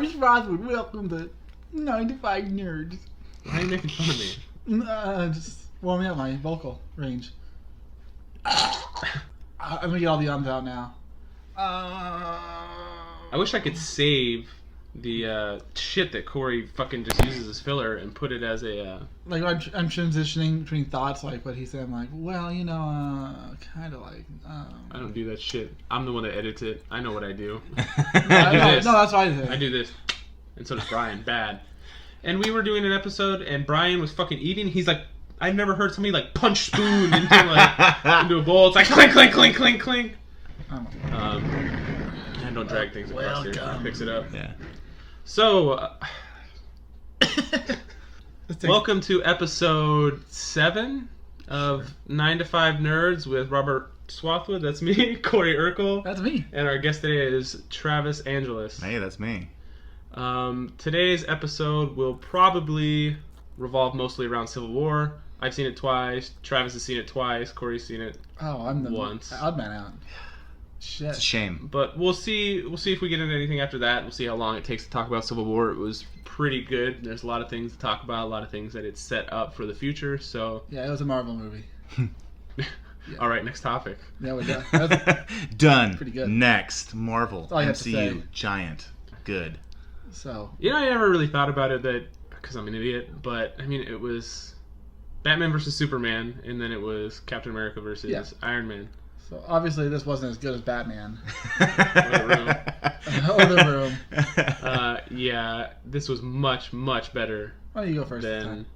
Travis Rothwood. Welcome to 95 Nerds. Why are you making fun of me? Just warming up my vocal range. I'm gonna get all the ums out now. I wish I could save the shit that Corey fucking just uses as filler and put it as a... Like, I'm transitioning between thoughts, like what he said. I'm like, well, you know, kind of like... I don't do that shit. I'm the one that edits it. I know what I do. No, that's what I did. I do this. And so does Brian. Bad. And we were doing an episode, and Brian was fucking eating. He's like, I've never heard somebody, like, punch spoon into a bowl. It's like, clink, clink, clink, clink, clink. And don't drag things across here. Fix it up. Yeah. So, welcome to episode 7 of 9 to 5 Nerds with Robert Swathwood. That's me. Corey Urkel. That's me. And our guest today is Travis Angelis. Hey, that's me. Today's episode will probably revolve mostly around Civil War. I've seen it twice. Travis has seen it twice. Corey's seen it I'm the once. Odd man out. Shit. It's a shame. But we'll see if we get into anything after that. We'll see how long it takes to talk about Civil War. It was pretty good. There's a lot of things to talk about, a lot of things that it's set up for the future. So Yeah, it was a Marvel movie. Yeah. All right, next topic. Yeah, we're done. Done. Pretty good. Next, Marvel, all you have to say. MCU, giant, good. So You know, I never really thought about it because I'm an idiot, but I mean, it was Batman versus Superman, and then it was Captain America versus Iron Man. So obviously this wasn't as good as Batman. Or The Room. Yeah, this was much, much better. Why don't you go first this than time?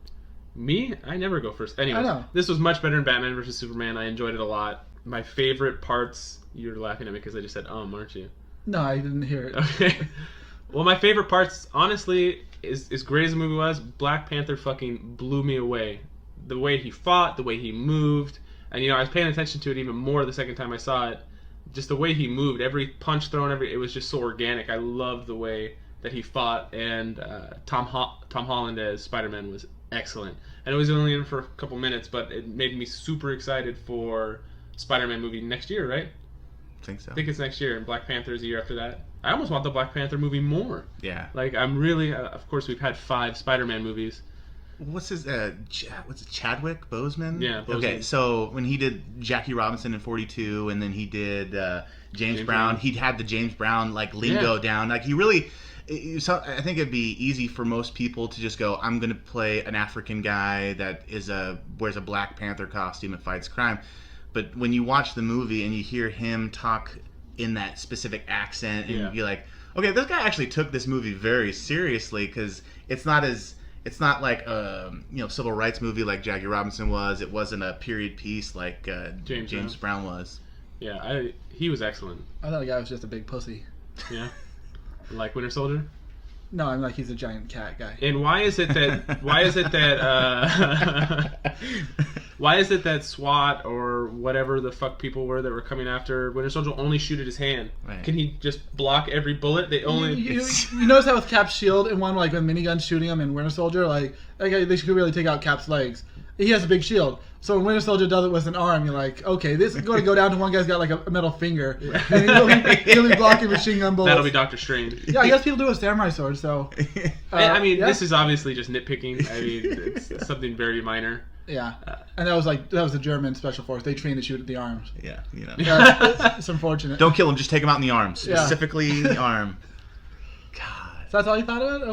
me. I never go first. Anyway, I know. This was much better than Batman versus Superman. I enjoyed it a lot. My favorite parts. You're laughing at me because I just said aren't you? No, I didn't hear it. Okay. Well, my favorite parts, honestly, is as great as the movie was, Black Panther fucking blew me away. The way he fought, the way he moved, and I was paying attention to it even more the second time I saw it. Just the way he moved, every punch thrown, it was just so organic. I loved the way that he fought, and Tom Holland as Spider-Man was excellent. And it was only in for a couple minutes, but it made me super excited for Spider-Man movie next year, right? I think so. I think it's next year, and Black Panther is the year after that. I almost want the Black Panther movie more. Yeah. Like, I'm really... of course, we've had 5 Spider-Man movies. What's his, what's it, Chadwick Boseman? Yeah, Boseman. Okay, so when he did Jackie Robinson in 42, and then he did James Brown, he'd had the James Brown, like, lingo down. Like, he really... I think it'd be easy for most people to just go, I'm going to play an African guy that wears a Black Panther costume and fights crime. But when you watch the movie and you hear him talk in that specific accent, and you're like, okay, this guy actually took this movie very seriously, because it's not like a civil rights movie like Jackie Robinson was. It wasn't a period piece like James Brown was. Yeah, he was excellent. I thought the guy was just a big pussy. Yeah, like Winter Soldier. No, I'm like, he's a giant cat guy. And why is it that why is it that SWAT or whatever the fuck people were that were coming after Winter Soldier only shoot at his hand? Right. Can he just block every bullet? They only... You notice that with Cap's shield and one, like, when minigun's shooting him in Winter Soldier, like, okay, they should really take out Cap's legs. He has a big shield. So when Winter Soldier does it with an arm, you're like, okay, this is going to go down to one guy's got, like, a metal finger. And he'll be blocking machine gun bullets. That'll be Doctor Strange. Yeah, I guess people do a samurai sword, so... I mean, this is obviously just nitpicking. I mean, it's something very minor. Yeah, and that was the German special force. They trained to shoot at the arms. Yeah, It's unfortunate. Don't kill him, just take him out in the arm. Yeah. Specifically the arm. God. So that's all you thought of it?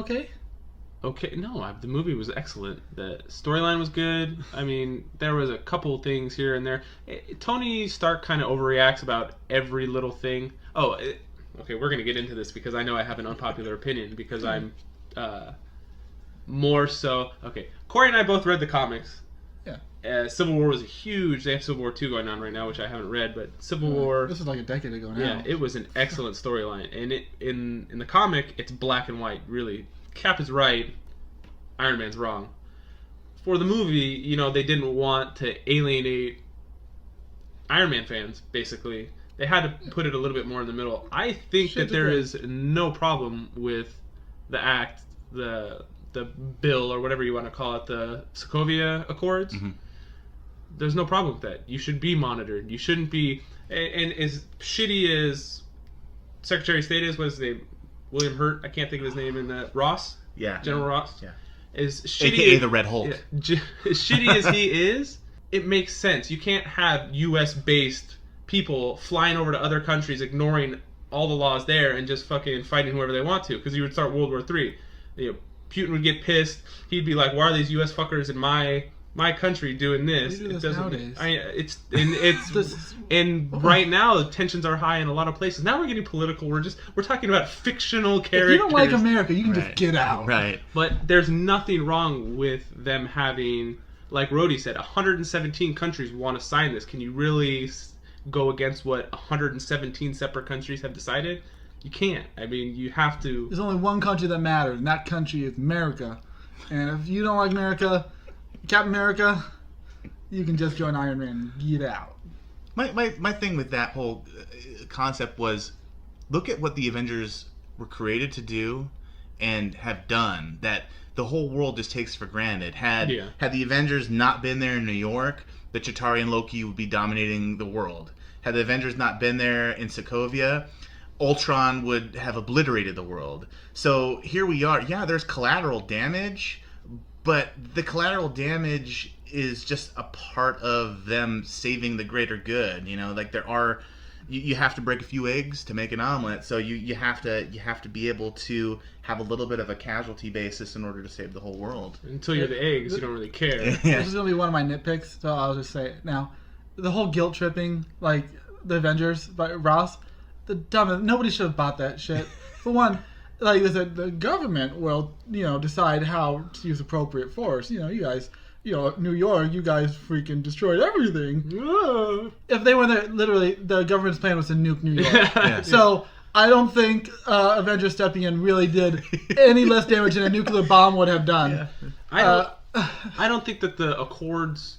Okay. No, the movie was excellent. The storyline was good. I mean, there was a couple things here and there. Tony Stark kind of overreacts about every little thing. Okay, we're going to get into this because I know I have an unpopular opinion because I'm more so... Okay, Corey and I both read the comics. Yeah. Civil War was huge. They have Civil War 2 going on right now, which I haven't read, but Civil War... This is like a decade ago now. Yeah, it was an excellent storyline. And in the comic, it's black and white, really. Cap is right. Iron Man's wrong. For the movie, they didn't want to alienate Iron Man fans, basically. They had to put it a little bit more in the middle. I think that there is no problem with the act, the bill, or whatever you want to call it, the Sokovia Accords. Mm-hmm. There's no problem with that. You should be monitored. You shouldn't be... And as shitty as Secretary of State is, what is his name? William Hurt, I can't think of his name, in Ross, Yeah. General Ross, Yeah. as shitty AKA the Red Hulk. as shitty as he is, it makes sense. You can't have U.S. based people flying over to other countries, ignoring all the laws there, and just fucking fighting whoever they want to, because you would start World War III. You know, Putin would get pissed. He'd be like, "Why are these U.S. fuckers in my country doing this?" We do this nowadays. And right now the tensions are high in a lot of places. Now we're getting political. We're talking about fictional characters. If you don't like America, you can Right. just get out. Right. But there's nothing wrong with them having, like Rhodey said, 117 countries want to sign this. Can you really go against what 117 separate countries have decided? You can't. I mean, you have to. There's only one country that matters, and that country is America. And if you don't like America, Captain America, you can just join Ironman and get out. My thing with that whole concept was, look at what the Avengers were created to do and have done that the whole world just takes for granted. Had the Avengers not been there in New York, the Chitauri and Loki would be dominating the world. Had the Avengers not been there in Sokovia, Ultron would have obliterated the world. So here we are. Yeah, there's collateral damage, but the collateral damage is just a part of them saving the greater good. You know, like you have to break a few eggs to make an omelet. So you have to be able to have a little bit of a casualty basis in order to save the whole world. Until you're the eggs, you don't really care. Yeah. This is going to be one of my nitpicks, so I'll just say it now. The whole guilt tripping, like the Avengers by Ross, the dumbest. Nobody should have bought that shit. For one, like they said, the government will, decide how to use appropriate force. You guys, New York, you guys freaking destroyed everything. If they were there, literally, the government's plan was to nuke New York. Yeah. So I don't think Avengers stepping in really did any less damage than a nuclear bomb would have done. Yeah. I don't think that the Accords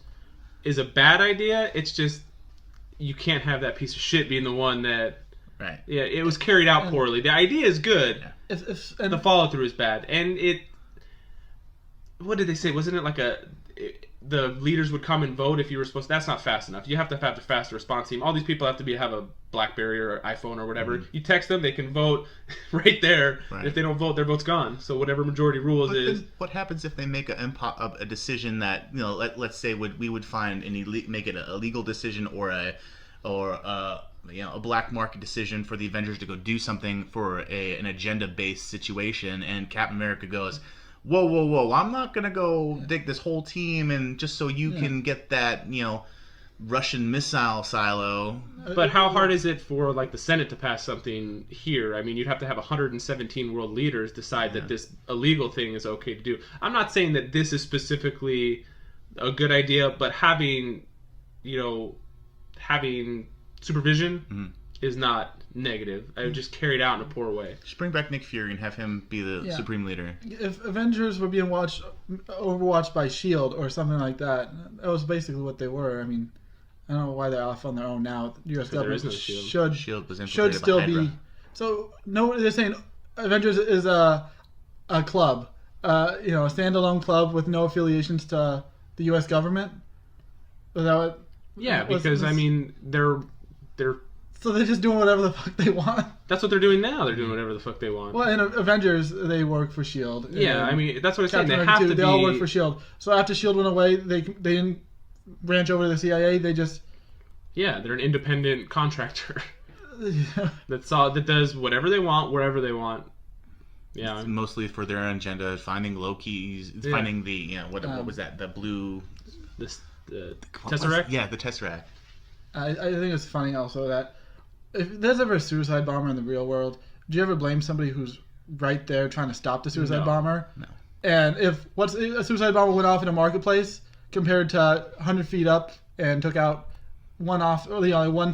is a bad idea. It's just you can't have that piece of shit being the one that. Right. Yeah, it was carried out poorly. The idea is good. Yeah. And the follow through is bad. And what did they say? Wasn't it like the leaders would come and vote if you were supposed to? That's not fast enough. You have to have a fast response team. All these people have to have a BlackBerry or iPhone or whatever. Mm-hmm. You text them, they can vote right there. Right. If they don't vote, their vote's gone. So whatever majority rules But is. then what happens if they make a decision that let's say we would find make it a legal decision or a black market decision for the Avengers to go do something for an agenda-based situation, and Captain America goes, whoa, I'm not going to go dig this whole team and just so you can get that, Russian missile silo. But how hard is it for the Senate to pass something here? I mean, you'd have to have 117 world leaders decide that this illegal thing is okay to do. I'm not saying that this is specifically a good idea, but having supervision is not negative. I would just carry it out in a poor way. Just bring back Nick Fury and have him be the supreme leader. If Avengers were being overwatched by S.H.I.E.L.D. or something like that, that was basically what they were. I mean, I don't know why they're off on their own now. The U.S. government no S.H.I.E.L.D. S.H.I.E.L.D. was should still by Hydra. be. So no, they're saying Avengers is a club, a standalone club with no affiliations to the U.S. government. Is that what? Yeah, because I mean, they're. So they're just doing whatever the fuck they want. That's what they're doing now. They're doing whatever the fuck they want. Well, in Avengers, they work for S.H.I.E.L.D. Yeah, I mean, that's what I'm saying. Captain They America have too, to they all work for S.H.I.E.L.D. So after S.H.I.E.L.D. went away, they didn't branch over to the CIA. They just... Yeah, they're an independent contractor that does whatever they want, wherever they want. Yeah, It's mostly for their own agenda, finding Loki's, finding the what was that? The blue. The Tesseract. Yeah, the Tesseract. I think it's funny also that if there's ever a suicide bomber in the real world, do you ever blame somebody who's right there trying to stop the suicide bomber? No. And if a suicide bomber went off in a marketplace compared to 100 feet up and took out one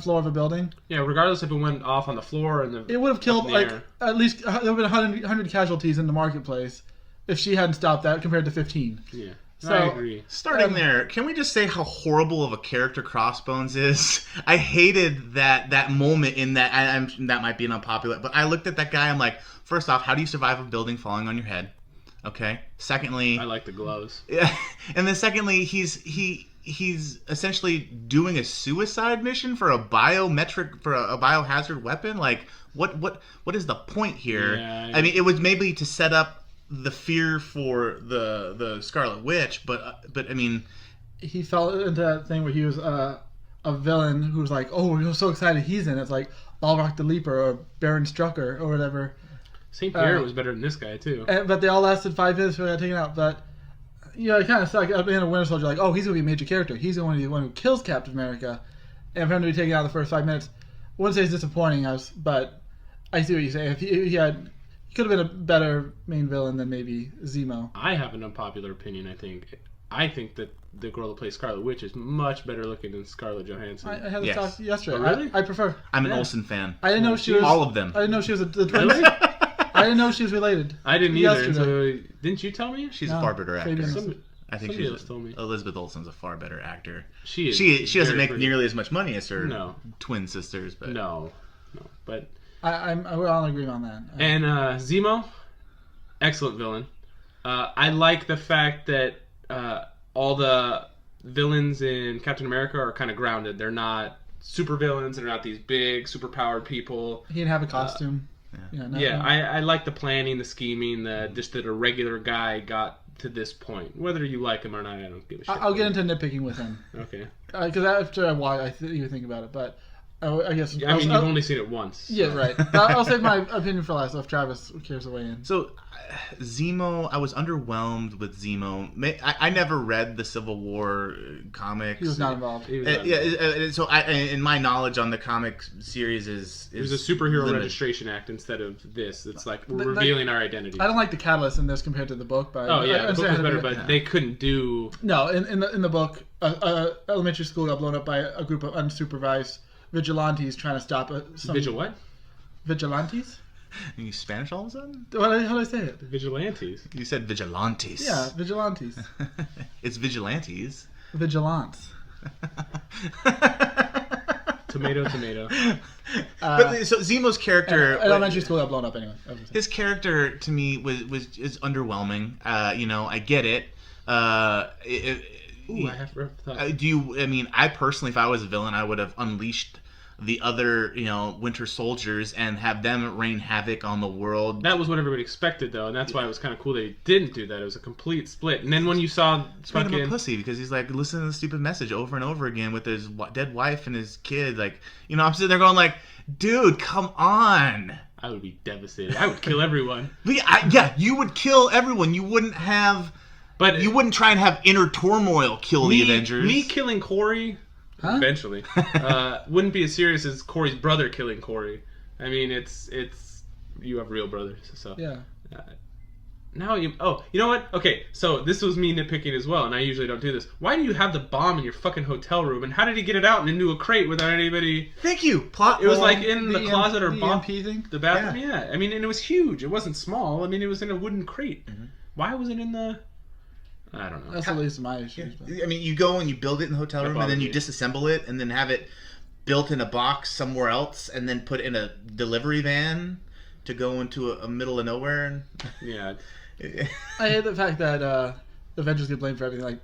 floor of a building, Yeah, regardless if it went off on the floor and it would have killed air. at least there would have been 100 casualties in the marketplace if she hadn't stopped that compared to 15. Yeah. So, I agree. Starting there, can we just say how horrible of a character Crossbones is? I hated that moment in that. That might be an unpopular, but I looked at that guy. I'm like, first off, how do you survive a building falling on your head? Okay. Secondly, I like the gloves. Yeah, and then secondly, he he's essentially doing a suicide mission for a biohazard weapon. Like, what is the point here? Yeah, I mean, it was maybe to set up the fear for the Scarlet Witch, but I mean, he fell into that thing where he was a villain who was like, oh, we're so excited he's in it. It's like Balrock the Leaper or Baron Strucker or whatever. St. Pierre was better than this guy too. But they all lasted 5 minutes before they got taken out. But it kind of sucked. At the end of Winter Soldier, like, oh, he's going to be a major character. He's going to be the one who kills Captain America. And for him to be taken out in the first 5 minutes, I wouldn't say it's disappointing, but I see what you're saying. If he could have been a better main villain than maybe Zemo. I have an unpopular opinion. I think that the girl that plays Scarlet Witch is much better looking than Scarlett Johansson. I had this talk yesterday. Oh, really? I prefer. I'm an Olsen fan. I didn't know she was all of them. I didn't know she was the twin. Really? I didn't know she was related. I didn't either. So, didn't you tell me? She's a far better actor. I think somebody else told me. Elizabeth Olsen's a far better actor. She is. She doesn't make nearly as much money as her twin sisters, but no. But we're all in agreement on that. And Zemo, excellent villain. I like the fact that all the villains in Captain America are kind of grounded. They're not super villains. They're not these big, super powered people. He didn't have a costume. I like the planning, the scheming, just that a regular guy got to this point. Whether you like him or not, I don't give a shit. I'll get into nitpicking with him. Okay. Because after a while, you think about it, but I guess. I mean, you've only seen it once. So. Yeah, right. I'll save my opinion for last. If Travis cares to weigh in. So, Zemo, I was underwhelmed with Zemo. I never read the Civil War comics. He was not involved. So, in my knowledge on the comic series is it was a superhero registration act instead of this. It's like we're revealing our identity. I don't like the catalyst in this compared to the book, but the book was better, but they couldn't do. No, in the book, elementary school got blown up by a group of unsupervised vigilantes trying to stop it. What? Vigilantes? Are you Spanish all of a sudden? How do I say it? Vigilantes. You said vigilantes. Yeah, vigilantes. It's vigilantes. Vigilants. Tomato. But so Zemo's character, elementary school got blown up anyway. His character to me is underwhelming. I get it. I have thought. I personally, if I was a villain, I would have unleashed the other, Winter Soldiers and have them rain havoc on the world. That was what everybody expected, though, and that's why it was kind of cool that he didn't do that. It was a complete split. And then when you saw fucking him a pussy because he's like listening to the stupid message over and over again with his dead wife and his kid. Like, I'm sitting there going like, dude, come on. I would be devastated. I would kill everyone. You would kill everyone. You wouldn't have. But you wouldn't try and have inner turmoil kill the Avengers. Me killing Corey, eventually, wouldn't be as serious as Corey's brother killing Corey. I mean, it's you have real brothers, so yeah. Now you know what? Okay, so this was me nitpicking as well, and I usually don't do this. Why do you have the bomb in your fucking hotel room? And how did he get it out and into a crate without anybody? Thank you. Plot. It was like in the closet or EMP thing. The bathroom. Yeah. I mean, and it was huge. It wasn't small. I mean, it was in a wooden crate. Mm-hmm. Why was it in the? I don't know. That's at least my issue. Yeah. I mean, you go and you build it in the hotel room, and then you disassemble it, and then have it built in a box somewhere else, and then put in a delivery van to go into a middle of nowhere. And yeah. I hate the fact that the Avengers get blamed for everything. Like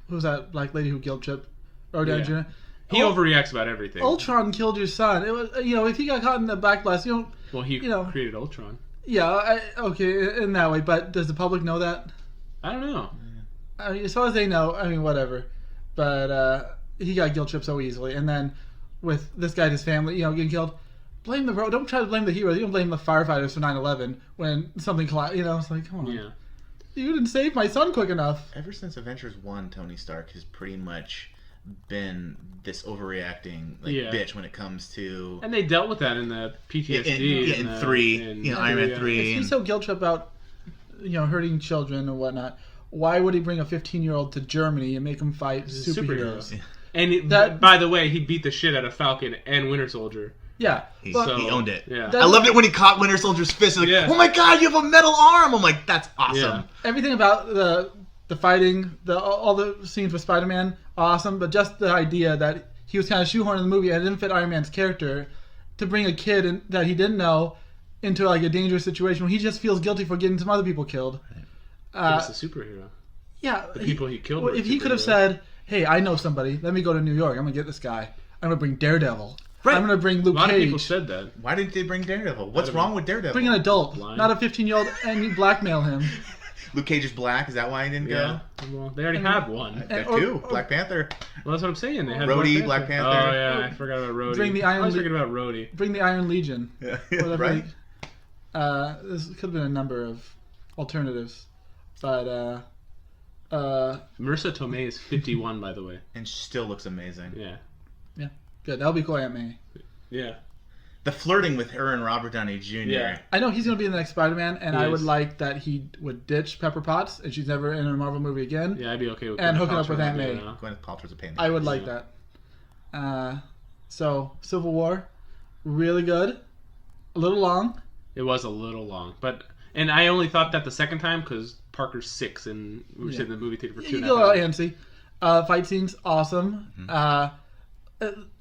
who's that black lady who guilt tripped Robert Downey Jr.? He overreacts about everything. Ultron killed your son. It was if he got caught in the backblast, Well, he created Ultron. Yeah, okay, in that way. But does the public know that? I don't know. I mean, as far as they know, I mean, whatever. But he got guilt tripped so easily, and then with this guy and his family, getting killed. Blame the bro. Don't try to blame the heroes. You don't blame the firefighters for 9/11 when something collapsed. It's like, come on. Yeah. You didn't save my son quick enough. Ever since Avengers 1, Tony Stark has pretty much been this overreacting bitch when it comes to. And they dealt with that in the PTSD. In 3, Iron Man 3. If he's so guilt tripped about, hurting children and whatnot, why would he bring a 15-year-old to Germany and make him fight superheroes? Yeah. And by the way, he beat the shit out of Falcon and Winter Soldier. Yeah. He owned it. Yeah. I loved it when he caught Winter Soldier's fist. Like, oh my god, you have a metal arm! I'm like, that's awesome. Yeah. Everything about the fighting, all the scenes with Spider-Man, awesome. But just the idea that he was kind of shoehorned in the movie and it didn't fit Iron Man's character to bring a kid that he didn't know into like a dangerous situation where he just feels guilty for getting some other people killed. He's a superhero. Yeah. The people he killed. If he could have said, hey, I know somebody. Let me go to New York. I'm gonna get this guy. I'm gonna bring Daredevil. Right. I'm gonna bring A Luke lot of people Cage. said that. Why didn't they bring Daredevil? What's wrong with Daredevil? Bring an adult, Blind. not a 15-year-old, and you blackmail him. Luke Cage is black. Is that why he didn't Yeah. go? Well, they already have one. Got or- two. Black Panther. Well, that's what I'm saying. They had Rhodey, Black Panther. Oh yeah, I forgot about Rhodey. Bring the I Iron was Le- thinking about Rhodey. Bring the Iron Legion. Yeah. Whatever. Right. This could have been a number of alternatives, but Marissa Tomei is 51, by the way. And she still looks amazing. Yeah. good. That'll be cool, Aunt May. Yeah. The flirting with her and Robert Downey Jr. Yeah. I know he's gonna be in the next Spider-Man, and He I would is. like that he would ditch Pepper Potts, and she's never in a Marvel movie again. Yeah, I'd be okay with And Gwyneth hooking up Paltrow with Aunt doing May. it now. Gwyneth Paltrow's a pain. I would like Yeah. that. So Civil War, really good. A little long. It was a little long, and I only thought that the second time because Parker's 6 and we were Yeah. sitting in the movie theater for You 2.5 go out hours. antsy. Fight scenes, awesome.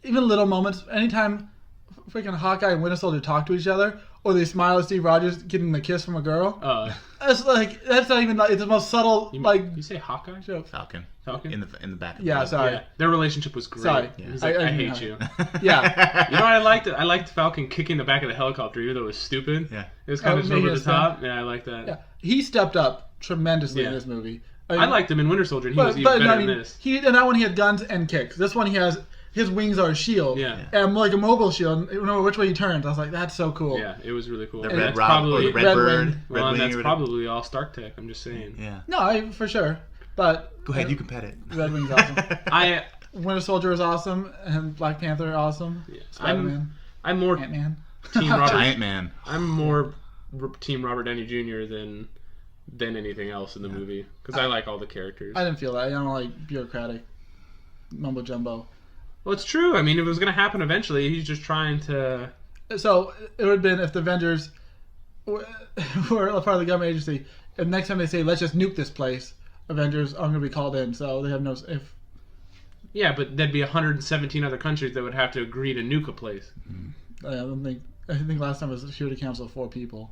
Even little moments. Anytime freaking Hawkeye and Winter Soldier talk to each other, or they smile at Steve Rogers getting the kiss from a girl. That's not even like, it's the most subtle You say Hawkeye? joke. Falcon. Falcon? In the back of Yeah, the sorry. Yeah, their relationship was great. Sorry. He was I- like, I I knew hate how- you. Yeah. You know what I liked? I liked Falcon kicking the back of the helicopter, even though it was stupid. Yeah. It was kind of making over it the top. Yeah, I like that. Yeah. He stepped up tremendously in Yeah. this movie. I liked him in Winter Soldier, and he was even better I than mean, this. in that one he had guns and kicks. This one he has his wings are a shield. Yeah. And like a mobile shield. No matter which way he turns. I was like, that's so cool. Yeah, it was really cool. The And Red that's Rob or probably, the Red Red Bird. Wing. Red well, and Wing that's or whatever. probably all Stark Tech. I'm just saying. Yeah. No, for sure. But Go ahead, you can pet it. Red Wing's awesome. I Winter Soldier is awesome, and Black Panther awesome. Yeah. Spider-Man, I'm more Ant-Man. Team Robert. Giant Man. I'm more Team Robert Downey Jr. than anything else in the movie because I like all the characters. I didn't feel that. I don't like bureaucratic mumbo jumbo. Well, it's true. I mean, it was going to happen eventually. He's just trying to. So it would have been if the Avengers were a part of the government agency, and next time they say, let's just nuke this place, Avengers are going to be called in. So they have no. If Yeah, but there'd be 117 other countries that would have to agree to nuke a place. I don't think. I think last time it was a Security Council of 4 people.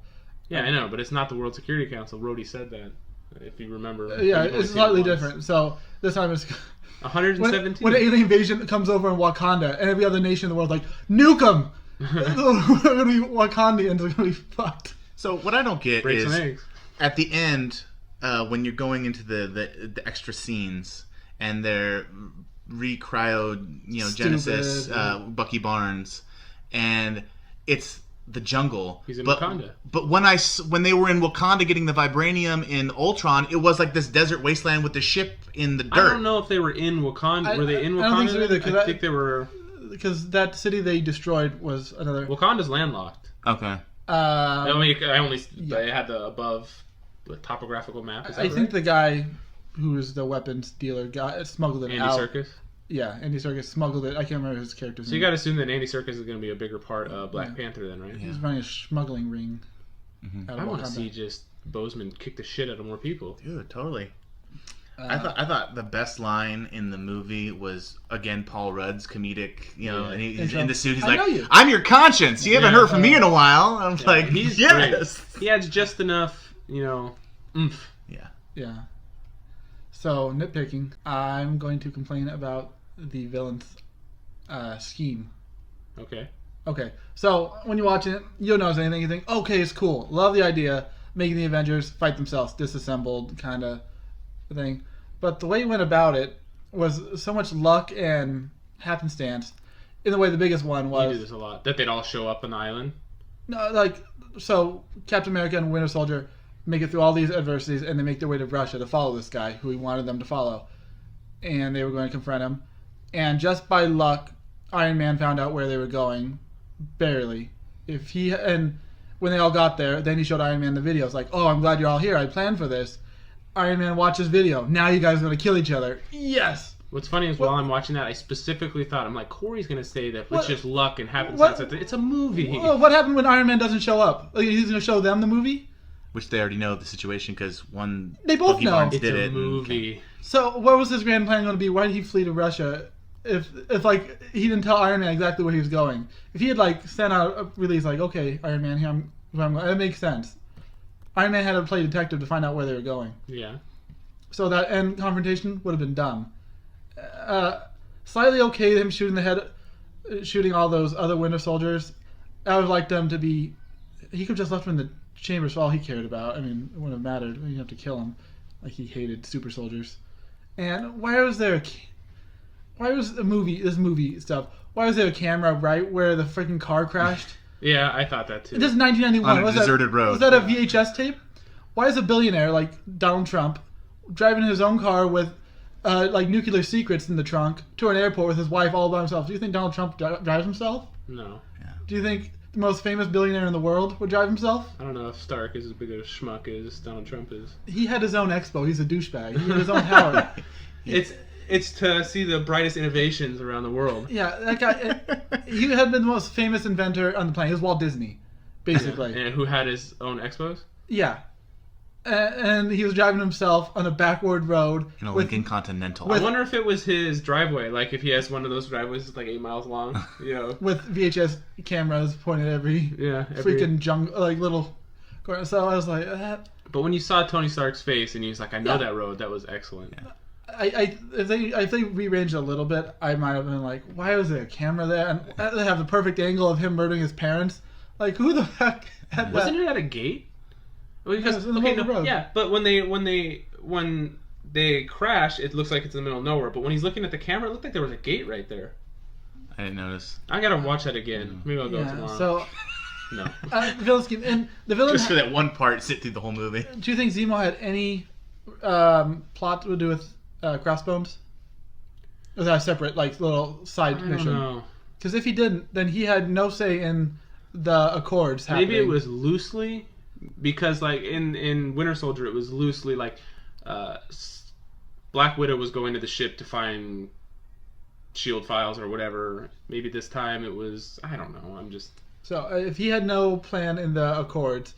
Yeah, I know, but it's not the World Security Council. Rhodey said that, if you remember. Yeah, You've only it's seen slightly it once. different. So this time it's 117. when an alien invasion comes over in Wakanda, and every other nation in the world is like nuke them. We're gonna be Wakandians are gonna be fucked. So what I don't get Break is some eggs. at the end when you're going into the extra scenes and they're re-cryoed, Genesis, Stupid. Bucky Barnes, and it's the jungle. He's in but, Wakanda. But when they were in Wakanda getting the vibranium in Ultron, it was like this desert wasteland with the ship in the dirt. I don't know if they were in Wakanda. Were they in Wakanda? I don't think so either, 'cause I think they were. Because that city they destroyed was another. Wakanda's landlocked. Okay. I had the above the topographical map. Is that I think right? the guy who is the weapons dealer smuggled it Andy out. Serkis. Yeah, Andy Serkis smuggled it. I can't remember his character's So you name. got to assume that Andy Serkis is going to be a bigger part of Black Yeah. Panther then, right? He's running a smuggling ring. Out I of want to Wakanda. see just Bozeman kick the shit out of more people. Dude, totally. I thought the best line in the movie was again Paul Rudd's comedic, and he's Intro. in the suit. He's I like, know you. "I'm your conscience. You haven't Yeah. heard from me in a while." I'm like, He's "Yes." great. He adds just enough, oomph. Yeah. Yeah. So nitpicking, I'm going to complain about the villain's scheme. Okay. Okay, so when you're watching it, you don't notice anything. You think, okay, it's cool. Love the idea, making the Avengers fight themselves, disassembled kind of thing. But the way he went about it was so much luck and happenstance. In the way, the biggest one You do was this a lot. That they'd all show up on the island. so Captain America and Winter Soldier make it through all these adversities, and they make their way to Russia to follow this guy who he wanted them to follow, and they were going to confront him. And just by luck, Iron Man found out where they were going. Barely. When they all got there, then he showed Iron Man the video. It's like, oh, I'm glad you're all here. I planned for this. Iron Man watches video. Now you guys are going to kill each other. Yes! What's funny is while I'm watching that, I specifically thought, I'm like, Corey's going to say that it's just luck and happenstance. It's a movie. Well, what happened when Iron Man doesn't show up? Like, he's going to show them the movie? Which they already know the situation because one. They both Bucky know. Barnes It's did a it. movie. So what was his grand plan going to be? Why did he flee to Russia? If like he didn't tell Iron Man exactly where he was going. If he had like sent out a release like, okay, Iron Man, here I'm going, that makes sense. Iron Man had to play detective to find out where they were going. Yeah. So that end confrontation would have been dumb. Slightly okay him shooting all those other Winter Soldiers. I would like them to be. He could have just left them in the chambers for all he cared about. I mean, it wouldn't have mattered. You have to kill him, like he hated super soldiers. And why was there? Why was this movie stuff? Why was there a camera right where the freaking car crashed? Yeah, I thought that too. This is 1991. On a deserted road. Was that a VHS tape? Why is a billionaire like Donald Trump driving his own car with like nuclear secrets in the trunk to an airport with his wife all by himself? Do you think Donald Trump drives himself? No. Do you think the most famous billionaire in the world would drive himself? I don't know if Stark is as big a schmuck as Donald Trump is. He had his own expo. He's a douchebag. He had his own tower. It's to see the brightest innovations around the world. Yeah, that guy. He had been the most famous inventor on the planet. He was Walt Disney, basically. And who had his own expos? Yeah. And he was driving himself on a backward road. In a Lincoln Continental. I wonder if it was his driveway, like if he has one of those driveways that's like 8 miles long, you know. With VHS cameras pointed at every freaking jungle, like little corner. So I was like, But when you saw Tony Stark's face and he was like, I know Yeah. that road, that was excellent. Yeah. If they rearranged a little bit, I might have been like, why was there a camera there? And they have the perfect angle of him murdering his parents. Like, who the heck had that? Wasn't it at a gate? Well, because, Yeah, it was in the middle of the road. Yeah, but when they crash, it looks like it's in the middle of nowhere. But when he's looking at the camera, it looked like there was a gate right there. I didn't notice. I gotta watch that again. Maybe I'll go Yeah, tomorrow. so No. the villain scheme and the villain. Just for that one part, sit through the whole movie. Do you think Zemo had any plot to do with Crossbones? Or was that a separate, like, little side I mission? don't know. Because if he didn't, then he had no say in the Accords happening. Maybe it was loosely, because like in Winter Soldier, it was loosely like Black Widow was going to the ship to find SHIELD files or whatever. Maybe this time it was, I don't know. I'm just. So if he had no plan in the Accords,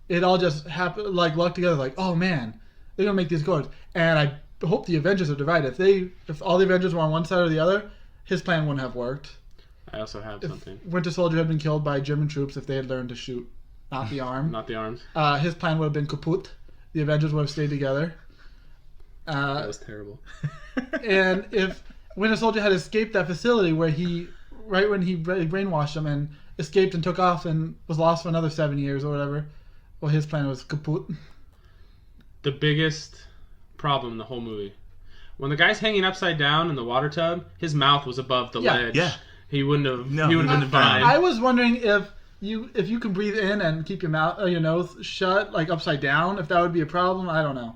it all just happened, like, lucked together. Like, oh man, they're gonna make these Accords, and I hope the Avengers are divided. If all the Avengers were on one side or the other, his plan wouldn't have worked. I also have something. Winter Soldier had been killed by German troops if they had learned to shoot, not the arm. Not the arms. His plan would have been kaput. The Avengers would have stayed together. That was terrible. And if Winter Soldier had escaped that facility where right when he brainwashed him and escaped and took off and was lost for another 7 years or whatever, well, his plan was kaput. The biggest problem in the whole movie. When the guy's hanging upside down in the water tub, his mouth was above the ledge. Yeah. He wouldn't have. No, he would have been fine. I was wondering if you can breathe in and keep your mouth or your nose shut, like upside down, if that would be a problem. I don't know.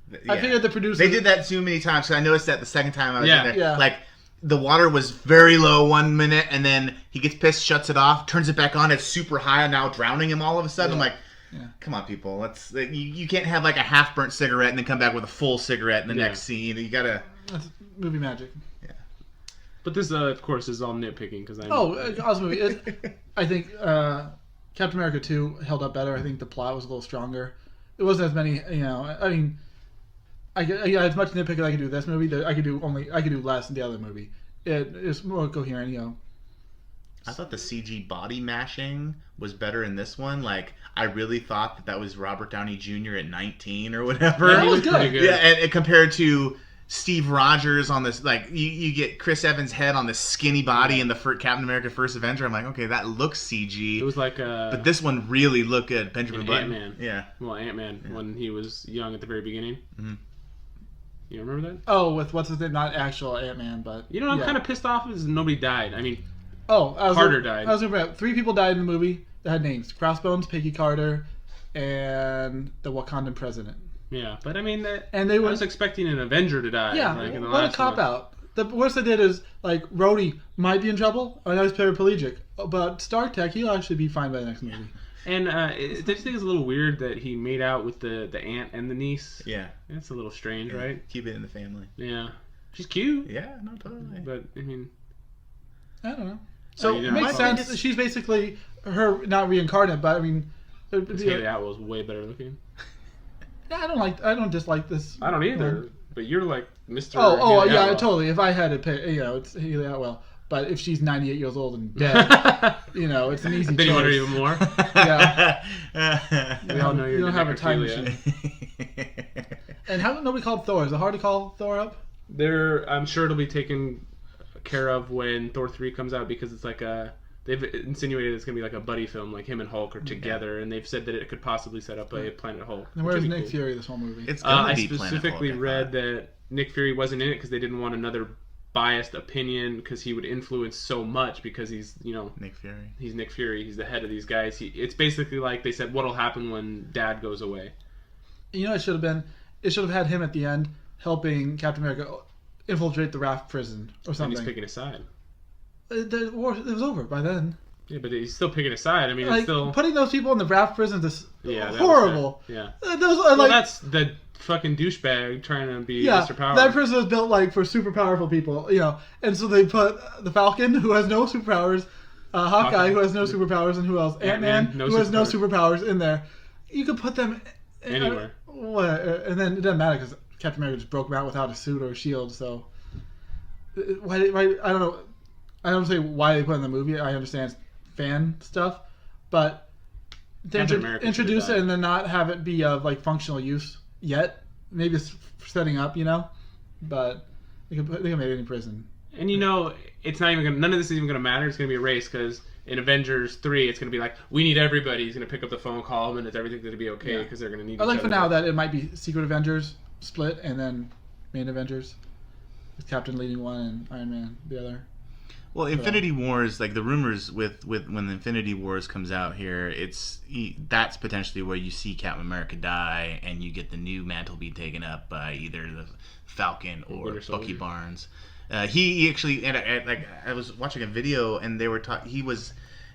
Yeah. I figured the producers... They did that too many times, because I noticed that the second time I was in there. Yeah. Like, the water was very low 1 minute, and then he gets pissed, shuts it off, turns it back on, it's super high, and now drowning him all of a sudden. Yeah. I'm like, come on, people. You can't have like a half-burnt cigarette and then come back with a full cigarette in the next scene. You gotta... That's movie magic. But this, of course, is all nitpicking because I. Awesome movie. I think Captain America 2 held up better. I think the plot was a little stronger. It wasn't as many, I mean, as much nitpick as I could do this movie, I could do less in the other movie. It's more coherent, I thought the CG body mashing was better in this one. Like, I really thought that was Robert Downey Jr. at 19 or whatever. Yeah, he was good. Pretty good. Yeah, and compared to Steve Rogers on this, like, you get Chris Evans' head on this skinny body in the Captain America First Avenger. I'm like, okay, that looks CG. It was like but this one really looked good. Benjamin Button. Ant-Man. Yeah. Well, Ant-Man, when he was young at the very beginning. Mhm. You remember that? Oh, with what's his name? Not actual Ant-Man, but... You know what I'm kind of pissed off is nobody died. I mean, Carter died. I was going to bring up 3 people died in the movie that had names. Crossbones, Peggy Carter, and the Wakandan president. yeah. But I mean, And I was expecting an Avenger to die. Yeah, like, in the what a last cop one. out. The worst they did is, like, Rhodey might be in trouble. I know he's paraplegic. But Stark Tech, he'll actually be fine by the next movie. And did you think it's a little weird that he made out with the aunt and the niece? Yeah. It's a little strange, right? Keep it in the family. Yeah. She's cute. Yeah, no, totally. But, I mean... I don't know. So, It makes sense. She's basically her, not reincarnate, but I mean... Haley Atwell's way better looking. Yeah, I don't dislike this. I don't either. But you're like Mr. Oh, Haley yeah, Atwell. totally. If I had to pick, it's Haley Atwell. But if she's 98 years old and dead, it's an easy Then you want her choice. even more? Yeah. We all know you're You don't have a time necrophilia. machine. And how nobody called Thor? Is it hard to call Thor up? I'm sure it'll be taken care of when Thor 3 comes out because it's like they've insinuated it's gonna be like a buddy film, like him and Hulk are together, and they've said that it could possibly set up a Planet Hulk. And where's Nick Fury this whole movie? It's gonna be I specifically Planet Hulk, read that Nick Fury wasn't in it because they didn't want another biased opinion because he would influence so much because he's Nick Fury. He's Nick Fury. He's the head of these guys. It's basically like they said, what'll happen when Dad goes away? You know, it should have had him at the end helping Captain America infiltrate the Raft prison or something. And he's picking a side. The war, it was over by then. Yeah, but he's still picking a side. I mean, like, it's still putting those people in the Raft prison is that horrible. Yeah. Those are well, like, that's the fucking douchebag trying to be Mr. Power. That prison was built like for super powerful people, and so they put the Falcon, who has no superpowers, Hawkeye, who has no superpowers, and who else? Ant-Man, who has no superpowers in there. You could put them anywhere. And then it doesn't matter because Captain America just broke him out without a suit or a shield. So why I don't know. I don't say why they put it in the movie. I understand fan stuff, but to introduce it and then not have it be of like functional use yet. Maybe it's setting up, but they can make it in prison. And it's not even none of this is even gonna matter. It's gonna be a race because in Avengers 3, it's gonna be like we need everybody. He's gonna pick up the phone, call him, and everything's gonna be okay because they're gonna need. I like for now that it might be Secret Avengers split and then main Avengers, with Captain leading one and Iron Man the other. Well, Infinity Wars, like the rumors with when the Infinity Wars comes out here, that's potentially where you see Captain America die, and you get the new mantle be taken up by either the Falcon or Bucky Barnes. He actually, I was watching a video, and they were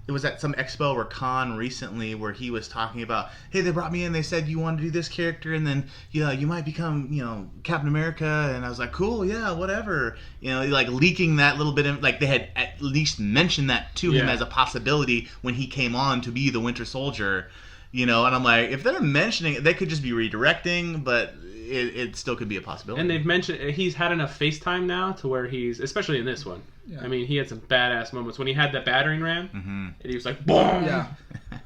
it was at some expo or con recently where he was talking about, hey, they brought me in, they said you want to do this character, and then you might become Captain America, and I was like, cool, yeah, whatever, like leaking that little bit of, like they had at least mentioned that to him as a possibility when he came on to be the Winter Soldier, and I'm like, if they're mentioning it, they could just be redirecting, but it still could be a possibility. And they've mentioned he's had enough FaceTime now to where he's, especially in this one. Yeah. I mean, he had some badass moments when he had that battering ram, and he was like, boom. Yeah,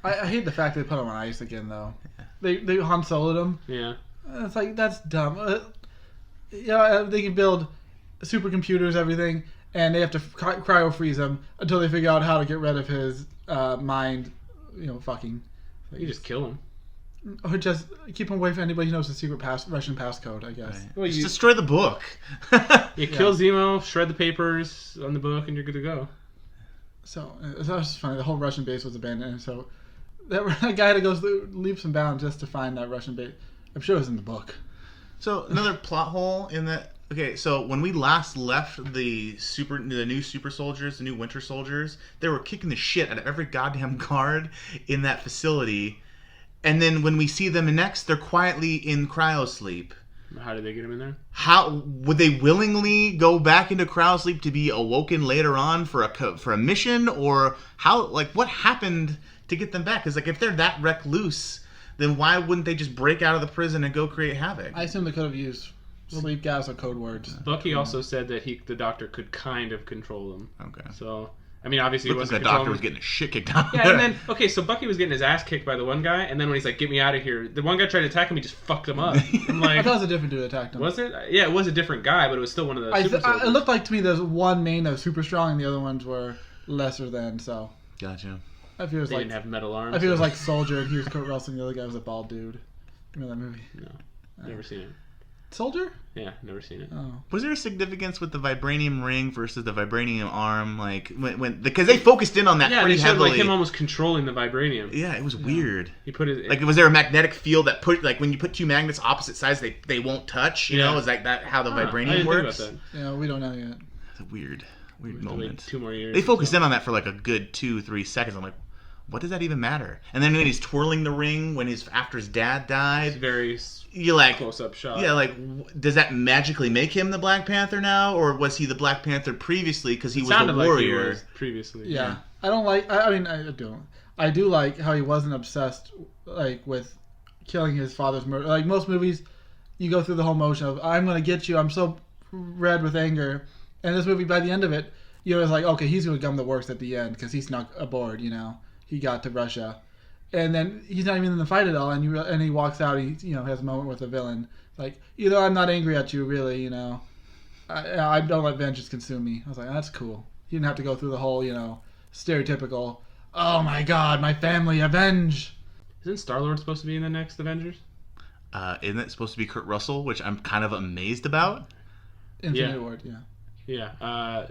I hate the fact they put him on ice again though. They Han Solo'd him. Yeah, it's like that's dumb. They can build supercomputers, everything, and they have to cryo freeze him until they figure out how to get rid of his mind. Fucking. You just kill him. Or just keep him away from anybody who knows the secret Russian passcode, I guess. Right. Well, just destroy the book. Kill Zemo, shred the papers on the book, and you're good to go. So that was funny. The whole Russian base was abandoned, and so that guy had to go through leaps and bounds just to find that Russian base. I'm sure it was in the book. So another plot hole in that. Okay, so when we last left the new super soldiers, the new Winter Soldiers, they were kicking the shit out of every goddamn guard in that facility. And then when we see them next, they're quietly in cryosleep. How did they get him in there? How would they willingly go back into cryosleep to be awoken later on for a mission, or how? Like, what happened to get them back? Because if they're that recluse, then why wouldn't they just break out of the prison and go create havoc? I assume they could have used sleep gas or code words. Bucky also said that the doctor could kind of control them. Okay. So. I mean, obviously, it wasn't the doctor was getting his shit kicked out. Yeah, and then so Bucky was getting his ass kicked by the one guy, and then when he's like, "Get me out of here," the one guy tried to attack him, he just fucked him up. I'm like, I thought it was a different dude attacked him. Was it? Yeah, it was a different guy, but it was still one of the super soldiers. It looked like to me there's one main that was super strong, and the other ones were lesser than. So. Gotcha. I feel it was they didn't have metal arms. I feel it was like Soldier, and he was Kurt Russell, and the other guy was a bald dude. Remember that movie? No, never seen it. Soldier? Yeah, never seen it. Oh. Was there a significance with the vibranium ring versus the vibranium arm? Like when because they focused in on that pretty they showed heavily. Like him almost controlling the vibranium. Yeah, it was weird. He put it was there a magnetic field that put when you put two magnets opposite sides they won't touch? You know, is like that how the vibranium works? Think about that. Yeah, we don't know yet. It's a weird moment. 2 more years. They focused in on that for like a good 2-3 seconds. I'm like, what does that even matter? And then when he's twirling the ring after his dad died, it's very close-up shot. Yeah, like, does that magically make him the Black Panther now, or was he the Black Panther previously because he was a warrior? Like he was previously. Yeah. I don't like. I mean, I don't. I do like how he wasn't obsessed with killing his father's murder. Like most movies, you go through the whole motion of I'm gonna get you. I'm so red with anger. And this movie, by the end of it, it's like, okay, he's gonna come the worst at the end because he snuck aboard. He got to Russia, and then he's not even in the fight at all. And he walks out. He has a moment with the villain. Like, I'm not angry at you, really. I don't let vengeance consume me. I was like, that's cool. He didn't have to go through the whole, stereotypical, oh my god, my family, avenge. Isn't Star-Lord supposed to be in the next Avengers? Isn't it supposed to be Kurt Russell, which I'm kind of amazed about? Infinity Yeah. Ward, yeah. Yeah.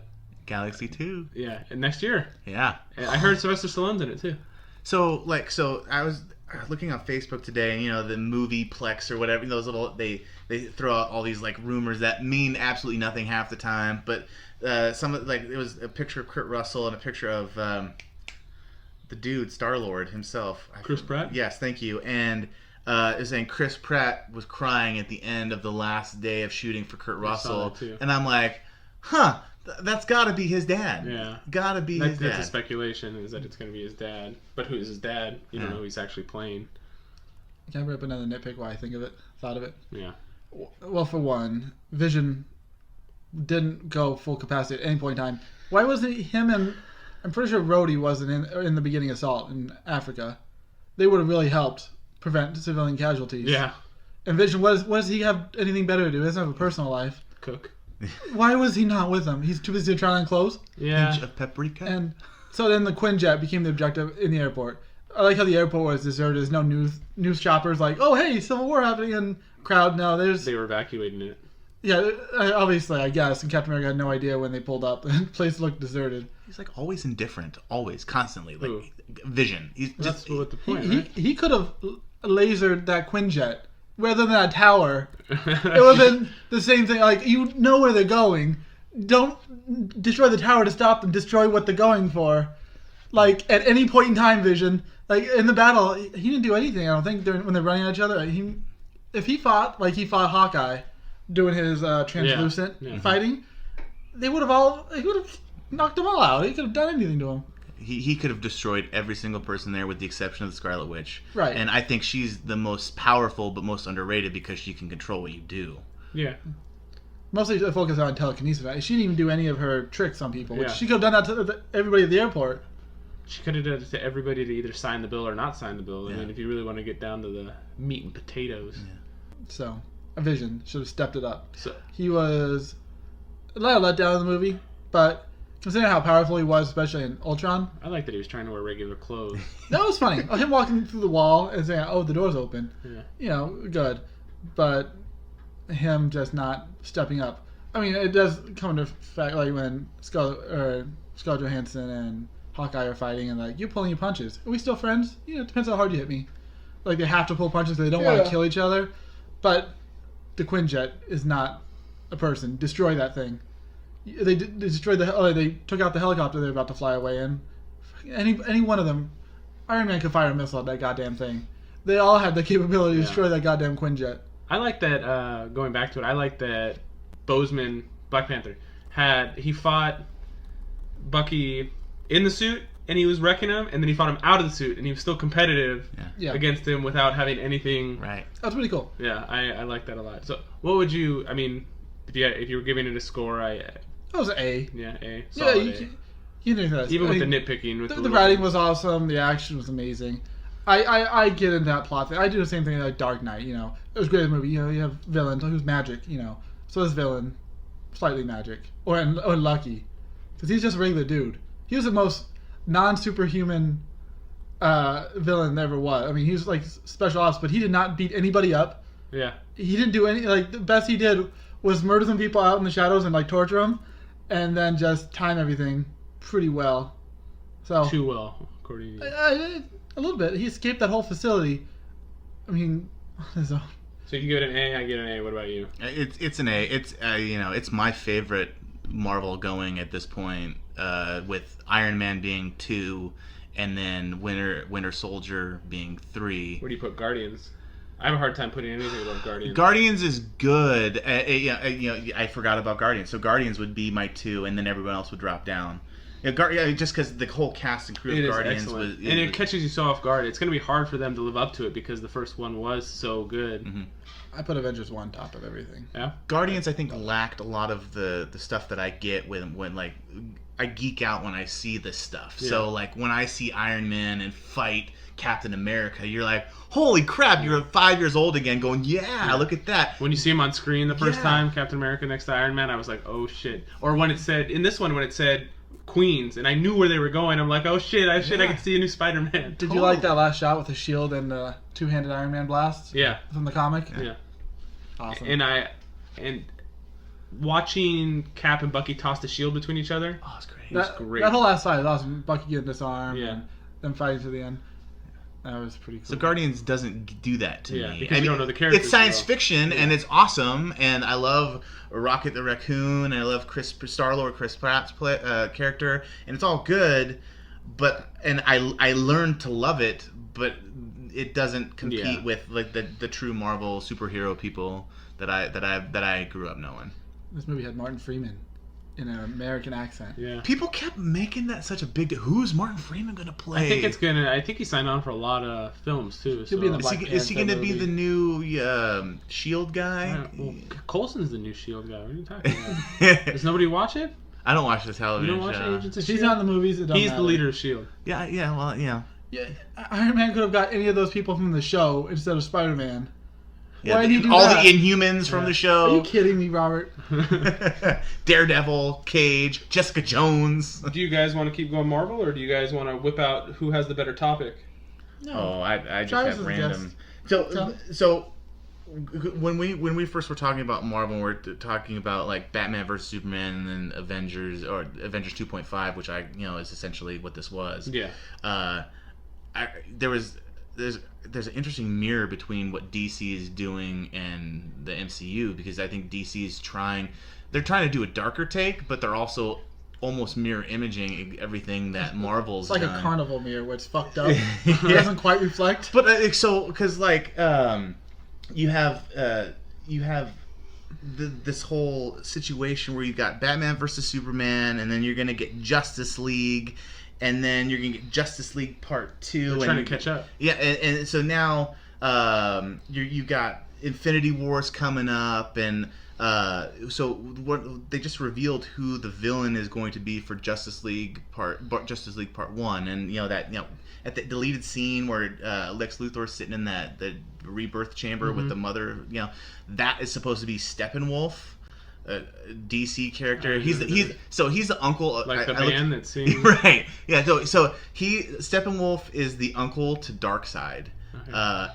Galaxy 2. Yeah, and next year. Yeah. And I heard Sylvester Stallone's in it too. So I was looking on Facebook today, and the movie Plex or whatever, those little they throw out all these like rumors that mean absolutely nothing half the time, but it was a picture of Kurt Russell and a picture of the dude Star-Lord himself. Chris Pratt? Yes, thank you. And it was saying Chris Pratt was crying at the end of the last day of shooting for Kurt Russell, that too. and I'm like, huh. That's got to be his dad. Yeah. Got to be his dad. That's a speculation, is that it's going to be his dad. But who's his dad? You don't know who he's actually playing. Can I bring up another nitpick why I thought of it? Yeah. Well, for one, Vision didn't go full capacity at any point in time. Why wasn't him and I'm pretty sure Rhodey wasn't in the beginning assault in Africa. They would have really helped prevent civilian casualties. Yeah. And Vision, what does he have anything better to do? He doesn't have a personal life. Cook. Why was he not with them? He's too busy trying on clothes. Yeah. Pinch of paprika. And so then the Quinjet became the objective in the airport. I like how the airport was deserted. There's no news shoppers like, oh hey, Civil War happening in crowd. No, They were evacuating it. Yeah, obviously, I guess. And Captain America had no idea when they pulled up. The place looked deserted. He's like always indifferent, always, constantly. Like Ooh. Vision. He's That's just what the point, right? He could have lasered that Quinjet rather than that tower. It would have been the same thing. Like, you know where they're going. Don't destroy the tower to stop them. Destroy what they're going for. Like, at any point in time, Vision. Like, in the battle, he didn't do anything, I don't think, when they're running at each other. If he fought, like he fought Hawkeye, doing his translucent fighting, he would have knocked them all out. He could have done anything to him. He could have destroyed every single person there with the exception of the Scarlet Witch. Right. And I think she's the most powerful but most underrated because she can control what you do. Yeah. Mostly the focus on telekinesis. Right? She didn't even do any of her tricks on people. Which Yeah. she could have done that to everybody at the airport. She could have done it to everybody to either sign the bill or not sign the bill. I Yeah. mean, if you really want to get down to the meat and potatoes. Yeah. So, a Vision should have stepped it up. So, He was a lot of letdown in the movie, but considering how powerful he was, especially in Ultron, I like that he was trying to wear regular clothes. that was funny. Him walking through the wall and saying, "Oh, the door's open." Yeah. Good. But him just not stepping up. I mean, it does come into fact, like when Scarlett Johansson and Hawkeye are fighting, and like, you're pulling your punches. Are we still friends? It depends how hard you hit me. Like, they have to pull punches because they don't want to kill each other. But the Quinjet is not a person. Destroy that thing. They destroyed they took out the helicopter they're about to fly away in. Any one of them, Iron Man could fire a missile at that goddamn thing. They all had the capability to destroy that goddamn Quinjet. I like that, going back to it, I like that Boseman, Black Panther, he fought Bucky in the suit, and he was wrecking him, and then he fought him out of the suit, and he was still competitive against him without having anything. Right. That's pretty cool. Yeah, I like that a lot. So, what would you, I mean, if you were giving it a score, That was an A. yeah, A. Yeah, Solid A. you didn't think that. Even with the nitpicking. With The writing was awesome. The action was amazing. I get into that plot thing. I do the same thing like Dark Knight. It was a great movie. You have villain who's magic. So this villain, slightly magic or lucky, because he's just a regular dude. He was the most non-superhuman villain there ever was. I mean, he was like special ops, but he did not beat anybody up. Yeah. He didn't do any. Like, the best he did was murder some people out in the shadows and like torture them, and then just time everything pretty well. So Too well, according to you. A little bit. He escaped that whole facility. I mean, on his own. So you give it an A, I get an A. What about you? It's an A. It's it's my favorite Marvel going at this point. With Iron Man being 2, and then Winter Soldier being 3. Where do you put Guardians? I have a hard time putting anything above Guardians. Guardians is good. I forgot about Guardians. So Guardians would be my 2, and then everyone else would drop down. Just because the whole cast and crew of Guardians was, and it catches you so off guard. It's going to be hard for them to live up to it because the first one was so good. Mm-hmm. I put Avengers 1 top of everything. Yeah. Guardians, I think, lacked a lot of the stuff that I get when like I geek out when I see this stuff. Yeah. So like when I see Iron Man and fight Captain America, you're like, holy crap! You're 5 years old again, going, yeah, look at that. When you see him on screen the first Yeah. time, Captain America next to Iron Man, I was like, oh shit. Or when it said in this one, when it said Queens, and I knew where they were going, I'm like, oh shit, I can see a new Spider-Man. Did you like that last shot with the shield and two-handed Iron Man blast? Yeah, From the comic? yeah. Awesome. And watching Cap and Bucky toss the shield between each other. Oh, it's great. was great. That whole last fight was awesome. Bucky getting disarmed Yeah. and them fighting to the end. That was pretty cool. So Guardians doesn't do that to Yeah, me. because you don't know the characters It's science well. fiction and it's awesome, and I love Rocket the Raccoon, and I love Star-Lord, Chris Pratt's character, and it's all good. But I learned to love it, but it doesn't compete with like the true Marvel superhero people that I grew up knowing. This movie had Martin Freeman in an American accent. Yeah. People kept making that such a big. Who's Martin Freeman gonna play? I think he signed on for a lot of films too. He'll be in the so- Black Is he gonna be Panther the new Shield guy? Yeah, well, Coulson's the new Shield guy. What are you talking about? Does nobody watch it? I don't watch the You television don't watch show. Agents of If he's Shield? not in the movies, it doesn't He's the matter. leader of Shield. Yeah, well, yeah. Yeah, Iron Man could have got any of those people from the show instead of Spider-Man. Yeah, Why did you do all that? the Inhumans from the Are you show. kidding me, Robert? Daredevil, Cage, Jessica Jones. Do you guys want to keep going Marvel, or do you guys want to whip out who has the better topic? Oh, I just Travis have is a random. guest. So when we first were talking about Marvel, we we're talking about like Batman versus Superman and then Avengers 2.5, which is essentially what this was. Yeah. There's an interesting mirror between what DC is doing and the MCU, because I think DC is trying to do a darker take, but they're also almost mirror imaging everything that Marvel's It's like done. a carnival mirror where it's fucked up. It doesn't quite reflect. But because you have this whole situation where you got Batman versus Superman, and then you're gonna get Justice League, and then you're gonna get Justice League Part 2. They're trying to catch up. Yeah, and so now you got Infinity Wars coming up, and so what they just revealed who the villain is going to be for Justice League Part 1, and at the deleted scene where Lex Luthor's sitting in the rebirth chamber with the mother, that is supposed to be Steppenwolf. DC character. He's the uncle. Like the band that sings. Right. Yeah. So Steppenwolf is the uncle to Darkseid,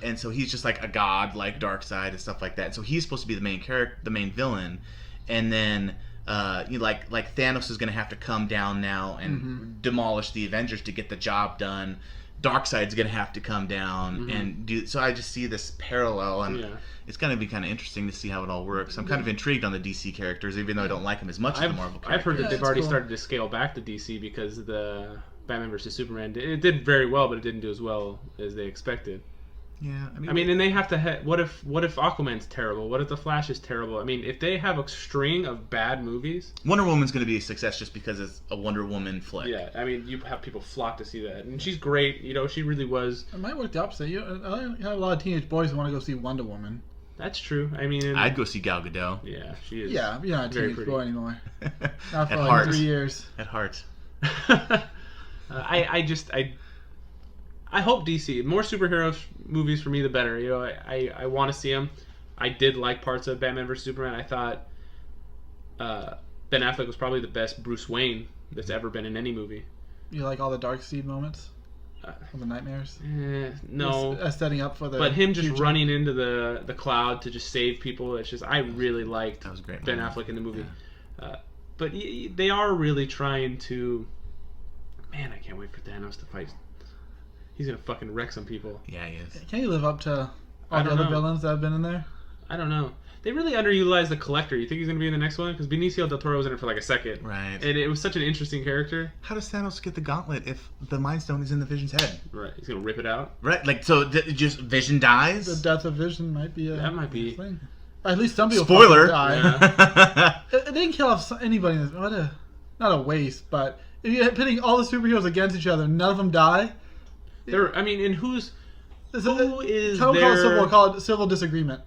and so he's just like a god, like Darkseid and stuff like that. So he's supposed to be the main character, the main villain, and then like Thanos is going to have to come down now and demolish the Avengers to get the job done. Darkseid's going to have to come down and do. So I just see this parallel, and it's going to be kind of interesting to see how it all works. I'm kind of intrigued on the DC characters, even though I don't like them as much as the Marvel characters. I've heard that Yeah, they've it's already cool. started to scale back the DC because the Batman vs Superman it did very well, but it didn't do as well as they expected. Yeah, I mean, and they have to. What if Aquaman's terrible? What if the Flash is terrible? I mean, if they have a string of bad movies, Wonder Woman's going to be a success just because it's a Wonder Woman flick. yeah, I mean, you have people flock to see that, and she's great. She really was. It might work the opposite. You have a lot of teenage boys who want to go see Wonder Woman. That's true. I mean, I'd go see Gal Gadot. yeah, she is. Yeah, you're not a very teenage pretty. boy anymore. Not At for like heart. 3 years. At heart. I hope DC more superhero movies for me the better. I want to see them. I did like parts of Batman vs Superman. I thought Ben Affleck was probably the best Bruce Wayne that's ever been in any movie. You like all the dark seed moments? Uh, All the nightmares? No, Setting up for the but him just future. running into the cloud to just save people. It's just I really liked That was a great Ben movie. Affleck in the movie. But they are really trying to. Man, I can't wait for Thanos to fight. He's gonna fucking wreck some people. Yeah, he is. Can you live up to I all the don't other know. villains that have been in there? I don't know. They really underutilized the Collector. You think he's gonna be in the next one? Because Benicio del Toro was in it for like a second. Right. And it was such an interesting character. How does Thanos get the gauntlet if the Mind Stone is in the Vision's head? Right. He's gonna rip it out. Right, like, so just Vision dies? The death of Vision might be a That might be- thing. At least some people Spoiler! fucking die. Yeah. It didn't kill off anybody. In this. Not a waste, but if you're pitting all the superheroes against each other, none of them die. I mean, and who is Call it there? civil disagreement.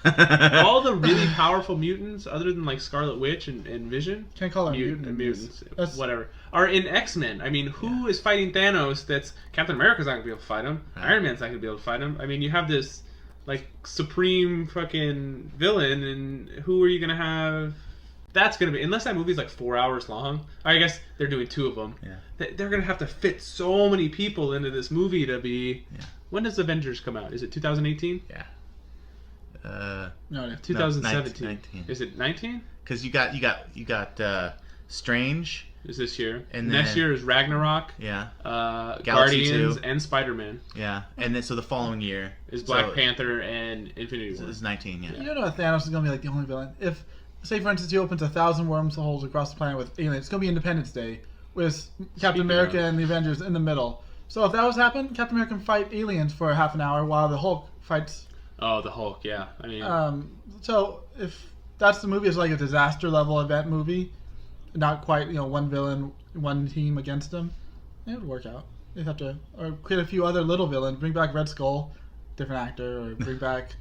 Yeah. All the really powerful mutants, other than like Scarlet Witch and Vision, Can't call them mutants, That's- whatever, are in X-Men. I mean, who is fighting Thanos? That's Captain America's not gonna be able to fight him. Right. Iron Man's not gonna be able to fight him. I mean, you have this like supreme fucking villain, and who are you gonna have? That's gonna be, unless that movie's like 4 hours long. I guess they're doing 2 of them. Yeah. They're gonna have to fit so many people into this movie to be. Yeah. When does Avengers come out? Is it 2018? Yeah. No, 2017. 19. Is it 19? Because you got Strange. Is this year? And next then- year is Ragnarok. Yeah. Guardians 2. and Spider-Man Yeah. And then so the following year is Black so Panther and Infinity This War. is 19. Yeah. You don't know if Thanos is going to be like the only villain. If, say, for instance, he opens 1,000 wormholes across the planet with aliens, it's going to be Independence Day with Captain America and the Avengers in the middle. So if that was to happen, Captain America can fight aliens for half an hour while the Hulk fights. Oh, the Hulk. Yeah. I mean, So if that's the movie, it's like a disaster level event movie, not quite one villain, one team against them, it would work out. You'd have to or create a few other little villains, bring back Red Skull, different actor, or bring back.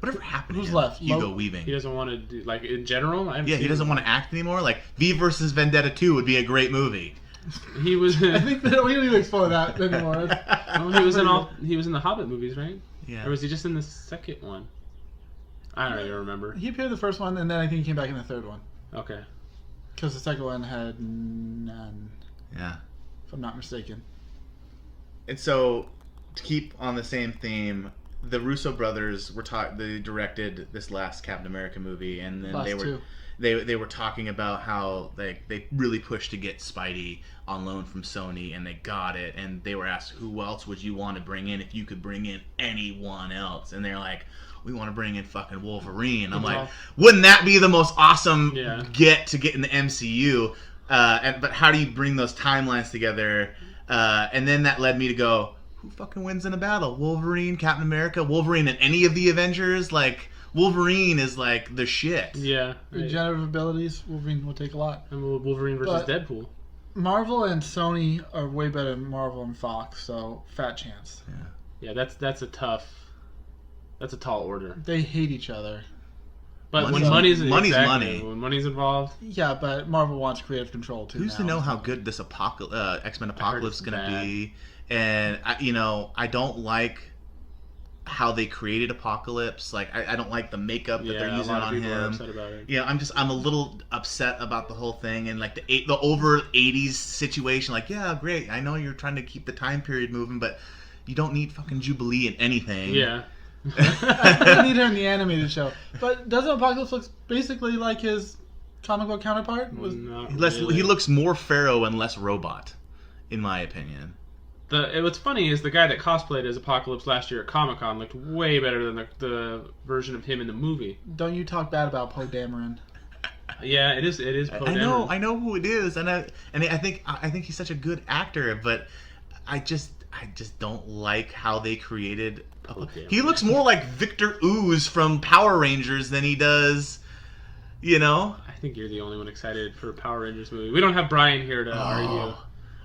Whatever happened Who's to him? left? Hugo Lo- Weaving. he doesn't want to do, like, in general. I haven't Yeah, seen he doesn't him. want to act anymore. Like V versus Vendetta 2 would be a great movie. He was. I think that we don't need to explore that anymore. He was in all. He was in the Hobbit movies, right? Yeah. Or was he just in the second one? I don't even remember. He appeared in the first one, and then I think he came back in the third one. Okay. Because the second one had none, Yeah. if I'm not mistaken. And so, to keep on the same theme, the Russo brothers they directed this last Captain America movie, and then Last they were two. they were talking about how they really pushed to get Spidey on loan from Sony, and they got it, and they were asked, who else would you want to bring in if you could bring in anyone else? And they're like, we want to bring in fucking Wolverine. I'm like, wouldn't that be the most awesome get in the MCU? But how do you bring those timelines together? And then that led me to go, who fucking wins in a battle? Wolverine, Captain America, Wolverine, and any of the Avengers? Like, Wolverine is like the shit. Yeah. Regenerative abilities, Wolverine will take a lot. And Wolverine versus But- Deadpool. Marvel and Sony are way better than Marvel and Fox, so fat chance. Yeah, that's a tall order. They hate each other. But when Money's money's money. When money's involved, Yeah, but Marvel wants creative control too. Who's to know how good this X-Men Apocalypse is going to be? And I don't like how they created Apocalypse. Like, I don't like the makeup that they're using a lot of on people are him. upset about it. Yeah, I'm a little upset about the whole thing, and like the over 80s situation. Like, yeah, great. I know you're trying to keep the time period moving, but you don't need fucking Jubilee in anything. Yeah. I need her in the animated show. But doesn't Apocalypse look basically like his comic book counterpart? Not Less, really. He looks more Pharaoh and less robot, in my opinion. What's funny is the guy that cosplayed as Apocalypse last year at Comic-Con looked way better than the version of him in the movie. Don't you talk bad about Poe Dameron. Yeah, it is Poe Dameron. I know who it is, and I think he's such a good actor, but I just don't like how they created. He looks more like Victor Ooze from Power Rangers than he does, I think you're the only one excited for a Power Rangers movie. We don't have Brian here to argue.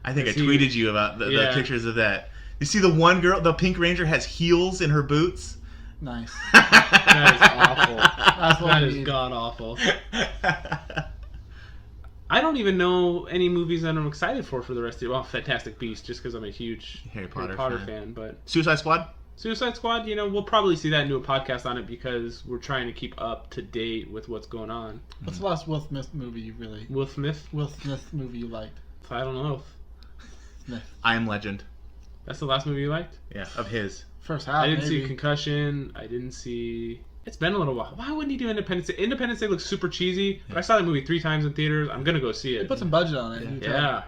I think I tweeted you about the pictures of that. You see the one girl, the Pink Ranger, has heels in her boots. Nice. That is awful. That's what That we is need. god awful. I don't even know any movies that I'm excited for the rest of the year. Well, Fantastic Beasts, just because I'm a huge Harry Potter fan. But Suicide Squad. Suicide Squad, we'll probably see that and do a podcast on it because we're trying to keep up to date with what's going on. What's the last Will Smith movie you really? Will Smith? Will Smith movie you liked? I don't know. Smith. I Am Legend. That's the last movie you liked? Yeah, of his. First half. I didn't maybe. see Concussion. I didn't see. It's been a little while. Why wouldn't he do Independence Day? Independence Day looks super cheesy, but I saw that movie 3 times in theaters. I'm gonna go see They it. put some budget on it. you can tell. Yeah,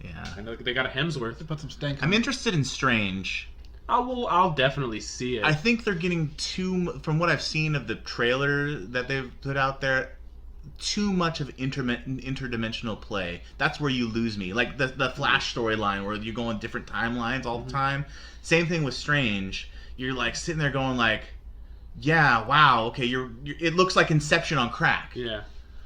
Yeah. I know they got a Hemsworth. They put some stank. I'm interested in Strange. I'll definitely see it. I think they're getting from what I've seen of the trailer that they've put out there, too much of interdimensional play. That's where you lose me. Like the Flash storyline where you're going different timelines all the time. Same thing with Strange. You're like sitting there going like, yeah, wow, okay, it looks like Inception on crack. Yeah.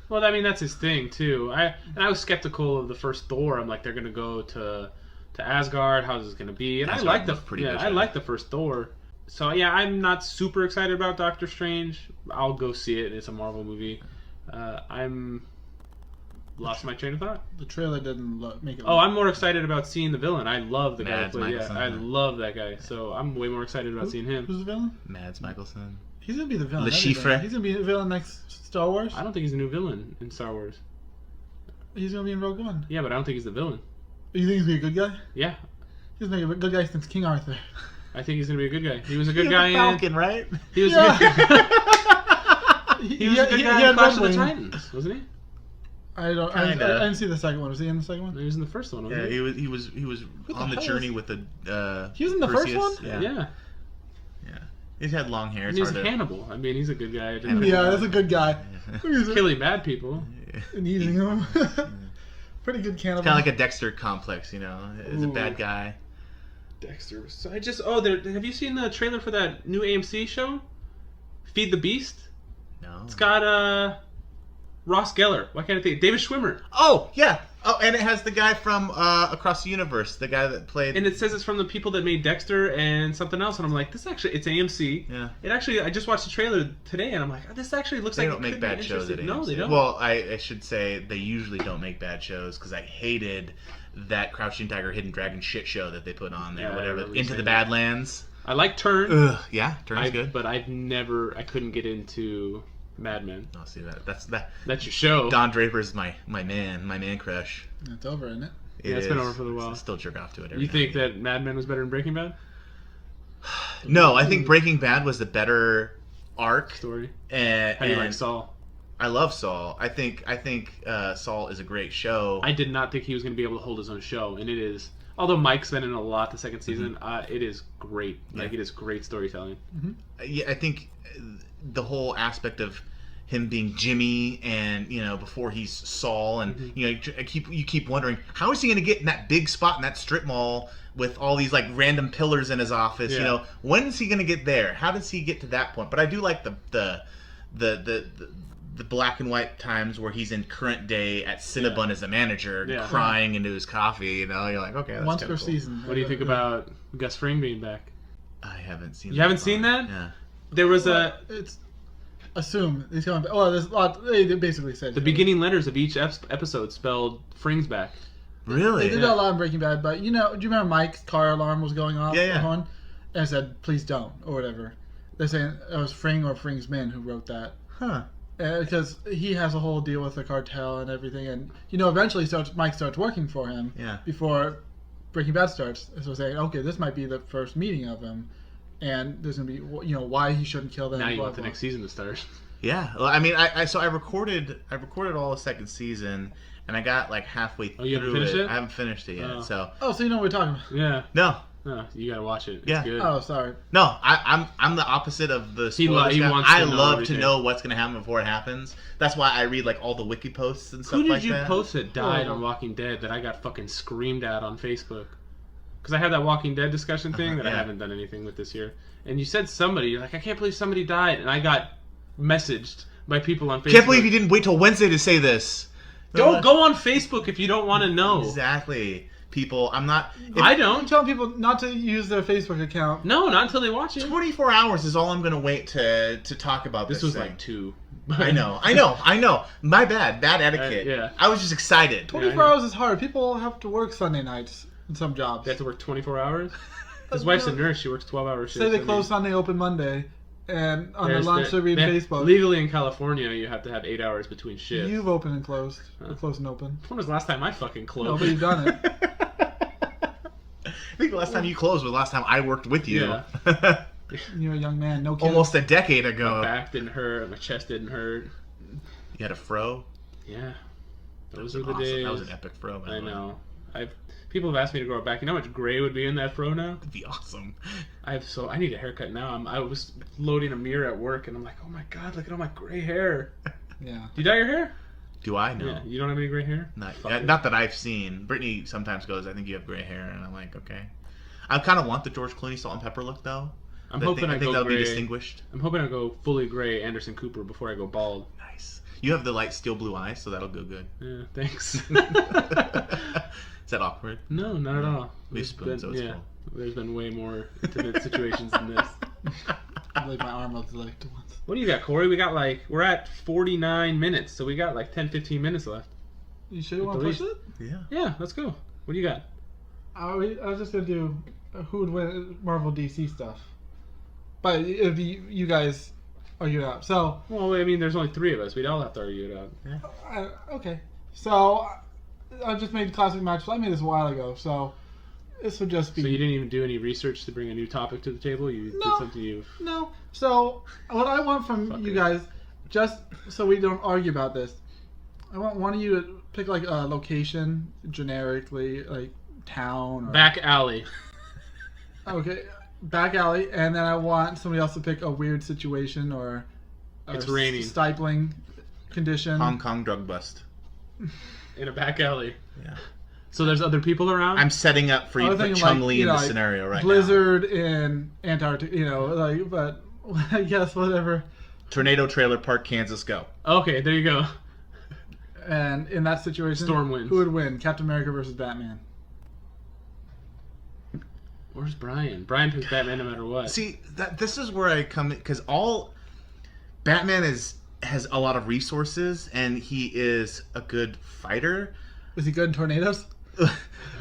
Well, I mean that's his thing too. I was skeptical of the first Thor. I'm like, they're gonna go to Asgard. How's this gonna be? And Asgard I like looked pretty good, I yeah. like the first Thor. So yeah, I'm not super excited about Doctor Strange. I'll go see it. It's a Marvel movie. I'm lost my train of thought. The trailer didn't make it. Oh, I'm more excited about seeing the villain. I love the guy. Mads Who played, Mikkelsen. I love that guy. So I'm way more excited about seeing him. Who's the villain? Mads Mikkelsen. He's gonna be the villain. Le everything. Chiffre. He's gonna be the villain next Star Wars. I don't think he's a new villain in Star Wars. He's gonna be in Rogue One. Yeah, but I don't think he's the villain. You think he's gonna be a good guy? Yeah, He's gonna be a good guy since King Arthur. I think he's gonna be a good guy. He was a good He's guy the in. Falcon, right? He was. Yeah. He was a good guy in had Clash of the Red Wing. Titans, wasn't he? I Kinda. didn't see the second one. Was he in the second one? He was in the first one, wasn't Yeah, he? he was What on the the hell journey is- with the. He was in the first Perseus. one? Yeah. Yeah. Yeah. He's had long hair. And It's he was hard to. Hannibal. I mean, he's a good guy. Yeah, that's a good guy. He's Killing bad people. and eating them. Pretty good cannibal. Kind of like a Dexter complex, you know. Is a Ooh. bad guy. Dexter. So I just have you seen the trailer for that new AMC show? Feed the Beast. No. It's got Ross Geller. Why can't I think? David Schwimmer. Oh yeah. Oh, and it has the guy from Across the Universe, the guy that played. And it says it's from the people that made Dexter and something else. And I'm like, this actually, it's AMC. Yeah. It actually, I just watched the trailer today, and I'm like, oh, this actually looks They like don't it make could be bad shows at interesting. AMC. No, they don't. Well, I should say they usually don't make bad shows because I hated that Crouching Tiger, Hidden Dragon shit show that they put on there. Yeah, I whatever. remember you Into the saying that. Badlands. I like Turn. Ugh. Yeah. Turn's good. But I couldn't get into Mad Men. I'll see that. That's That's your show. Don Draper's my man crush. It's over, isn't it? Yeah, it's been over for a while. I still jerk off to it. Every You now think and that Mad Men was better than Breaking Bad? then. No, I think Breaking Bad was the better arc. Story. And, How do you like and Saul? I love Saul. I think Saul is a great show. I did not think he was going to be able to hold his own show, and it is. Although Mike's been in a lot the second season, it is great. Like, Yeah. it is great storytelling. Yeah, I think the whole aspect of him being Jimmy and before he's Saul and you keep wondering how is he going to get in that big spot in that strip mall with all these like random pillars in his office. Yeah. When is he going to get there? How does he get to that point? But I do like the black and white times where he's in current day at Cinnabon as a manager, Yeah. crying into his coffee. You're like, okay, that's Once kinda per cool. season. What do you think about Gus Fring being back? I haven't seen. You haven't seen that? Yeah. There was It's assume he's coming back. Oh, there's a lot. They basically said the beginning letters of each episode spelled Fring's back. Really? They did that a lot in Breaking Bad, but do you remember Mike's car alarm was going off? Yeah, yeah. And it said, "Please don't," or whatever. They're saying it was Fring or Fring's men who wrote that. Huh. Because he has a whole deal with the cartel and everything, and eventually Mike starts working for him. Yeah. Before Breaking Bad starts, so saying, okay, this might be the first meeting of him, and there's gonna be why he shouldn't kill them. Now you blah, want the blah. next season to start. Yeah. Well, I mean, I recorded all the second season, and I got like halfway Oh, you haven't through finished it? I haven't finished it yet. Oh. So Oh, so you know what we're talking about? Yeah. no, No, you gotta watch it. It's Yeah. good. Oh, sorry. no, I'm the opposite of the He spoilers guy. wants to I know love everything. to know what's gonna happen before it happens. That's why I read like all the wiki posts and stuff Who did like you that. post that died Oh. on Walking Dead that I got fucking screamed at on Facebook? Because I had that Walking Dead discussion thing that I yeah. haven't done anything with this year. And you said somebody, you're like, I can't believe somebody died. And I got messaged by people on Facebook. Can't believe you didn't wait till Wednesday to say this. Don't go on Facebook if you don't want to know. Exactly. People, I'm not. I I'm don't. telling people not to use their Facebook account. No, not until they watch it. 24 hours is all I'm gonna wait to talk about this. This was thing. like 2. I know. My bad etiquette. yeah. I was just excited. 24 I know. hours is hard. People have to work Sunday nights in some jobs. They have to work 24 hours? His wife's a nurse. She works 12-hour shifts. Say they I close mean, Sunday, open Monday, and on their there's- lunch they're reading Facebook. Legally in California, you have to have 8 hours between shifts. You've open and closed. Or closed and open. When was the last time I fucking closed? No, but you've done it. I think the last time you closed was the last time I worked with you. Yeah. You're a young man, no kids. Almost a decade My ago. back didn't hurt. My chest didn't hurt. You had a fro. Yeah. Those That are was the awesome. days. That was an epic fro. By I the way. know. People have asked me to grow it back. You know how much gray would be in that fro now? That'd be awesome. I need a haircut now. I was loading a mirror at work, and I'm like, oh my god, look at all my gray hair. Yeah. Do you dye your hair? Do I know? Yeah. You don't have any gray hair? Not, Fuck it. not that I've seen. Brittany sometimes goes, I think you have gray hair, and I'm like, okay. I kind of want the George Clooney salt and pepper look though. I'm I hoping think, I I think go that'll gray. be distinguished. I'm hoping I go fully gray Anderson Cooper before I go bald. Nice. You have the light steel blue eyes, so that'll go good. Yeah, thanks. Is that awkward? No, not at all. We spoon, so it's cool. There's been way more intimate situations than this. I believe my arm was licked once. What do you got, Corey? We're at 49 minutes, so we got like 10, 15 minutes left. You sure you want to push it? Yeah. Yeah, let's go. What do you got? I was just gonna do who would win Marvel DC stuff, but it'd be you guys argue it out. So, Well, I mean, there's only 3 of us. We'd all have to argue it out. okay. So I just made classic match. I made this a while ago. So this would just be. So you didn't even do any research to bring a new topic to the table? You did something you... No. So what I want from you guys, just so we don't argue about this, I want one of you to pick like a location generically, like town. Or, Back alley. Okay, back alley, and then I want somebody else to pick a weird situation or It's raining. stifling condition. Hong Kong drug bust. In a back alley. Yeah. So there's other people around? I'm setting up for I you was to put thinking, Chung like, Li you in know, the like scenario right Blizzard in Antarctica, like, but I guess whatever. now. Tornado Trailer Park, Kansas, go. Okay, there you go. And in that situation, Storm wins. Who would win? Captain America versus Batman. Where's Brian? Brian picks Batman no matter what. See, this is where I come in, because Batman has a lot of resources, and he is a good fighter. Is he good in tornadoes?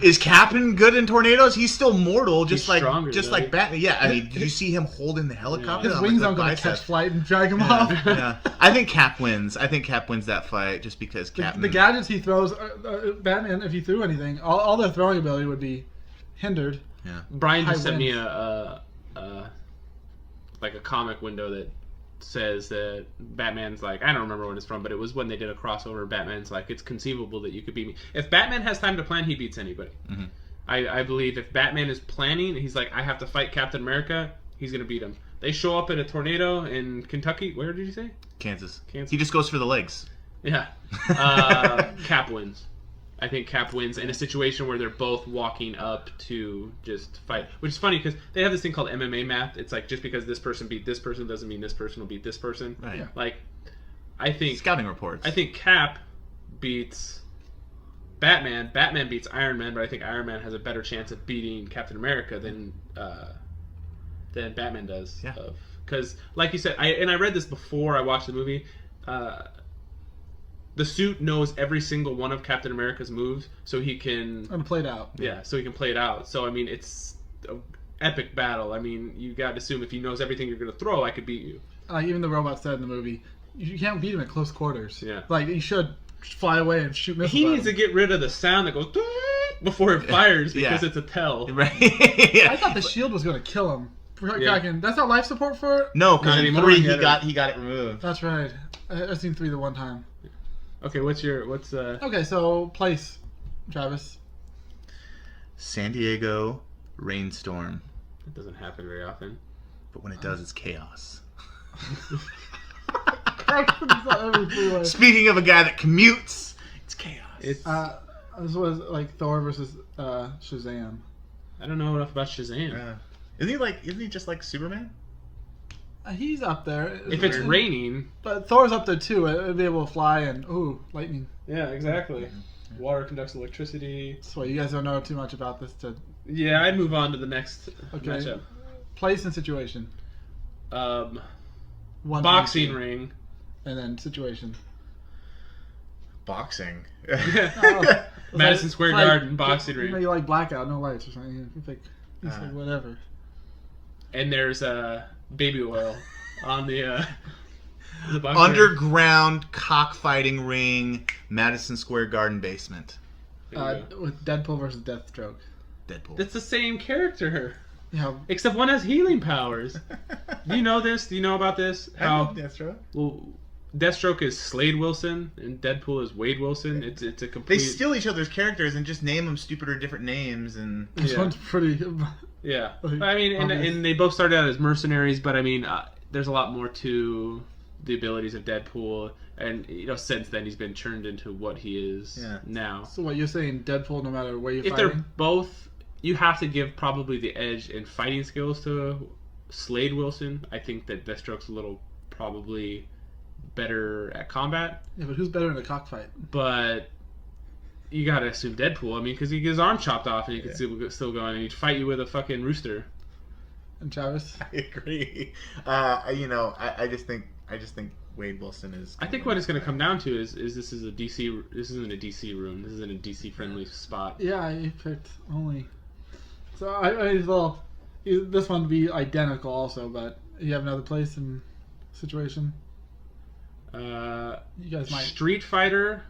Is Captain good in tornadoes? He's still mortal, just He's like stronger, like Batman. Yeah, I mean, did you see him holding the helicopter? His on, wings the aren't going to bicep? catch flight and drag him Yeah, off. yeah. I think Cap wins. I think Cap wins that fight just because Cap. The gadgets he throws, Batman, if he threw anything, all their throwing ability would be hindered. Yeah. Brian just High sent me winds. a comic window that says that Batman's like, I don't remember when it's from, but it was when they did a crossover. Batman's like, it's conceivable that you could beat me. If Batman has time to plan, he beats anybody. Mm-hmm. I believe if Batman is planning, he's like, I have to fight Captain America, he's gonna beat him. They show up in a tornado in Kentucky. Where did you say? Kansas. Kansas. He just goes for the legs. Yeah. Cap wins. I think Cap wins in a situation where they're both walking up to just fight. Which is funny because they have this thing called MMA math. It's like just because this person beat this person doesn't mean this person will beat this person. Right. Yeah. Like, I think Scouting reports. I think Cap beats Batman. Batman beats Iron Man, but I think Iron Man has a better chance of beating Captain America than Batman does. Yeah. Because, like you said, I read this before I watched the movie. The suit knows every single one of Captain America's moves, so he can. And played out. Yeah, so he can play it out. So I mean, it's an epic battle. I mean, you got to assume if he knows everything you're going to throw, I could beat you. Even the robot said in the movie, you can't beat him at close quarters. Yeah. Like, you should fly away and shoot missiles. He at needs to him. get rid of the sound that goes before it fires because Yeah. it's a tell. Right. I thought the shield was going to kill him. Yeah. That's not life support for it? No, because Not in anymore, 3 he had he got it removed. That's right. I've seen 3 the one time. Okay, what's Okay, so place, Travis. San Diego rainstorm, It doesn't happen very often. but when it does, it's chaos. It's not every freeway. Speaking of a guy that commutes, it's chaos. It's This was like Thor versus Shazam. I don't know enough about Shazam. Isn't he just like Superman? He's up there. If it's raining, But Thor's up there too. It'd be able to fly and lightning. yeah, exactly. Water conducts electricity. That's why you guys don't know too much about this. Yeah, I'd move on to the next Okay. matchup. Place and situation. One Boxing from each, ring. and then situation. Boxing. Oh, Madison it's Square like- Garden boxing You know, ring. you like blackout, no lights or something. You think it's like whatever. And there's baby oil on the boxing ring. Underground cockfighting ring, Madison Square Garden basement. There you go. With Deadpool versus Deathstroke. Deadpool. It's the same character, Yeah. except one has healing powers. Do you know this? Do you know about this? How Deathstroke. well, Deathstroke is Slade Wilson and Deadpool is Wade Wilson. It's a They complete. steal each other's characters and just name them stupid or different names, and This Yeah. one's pretty. Yeah, Like, I mean, obvious. and they both started out as mercenaries, but I mean, there's a lot more to the abilities of Deadpool, and since then he's been turned into what he is now. So what you're saying, Deadpool, no matter where you're If fighting? they're both, you have to give probably the edge in fighting skills to Slade Wilson. I think that Deathstroke's a little probably better at combat, Yeah, but who's better in a cockfight? but you gotta assume Deadpool. I mean, because he gets his arm chopped off and he can still go on and he'd fight you with a fucking rooster. And Travis? I agree. I just think Wade Wilson is. I think what it's going to come down to is this is a DC. This isn't a DC room. This isn't a DC friendly spot. Yeah, he picked only. So this one would be identical also, but you have another place and situation. You guys might. Street Fighter,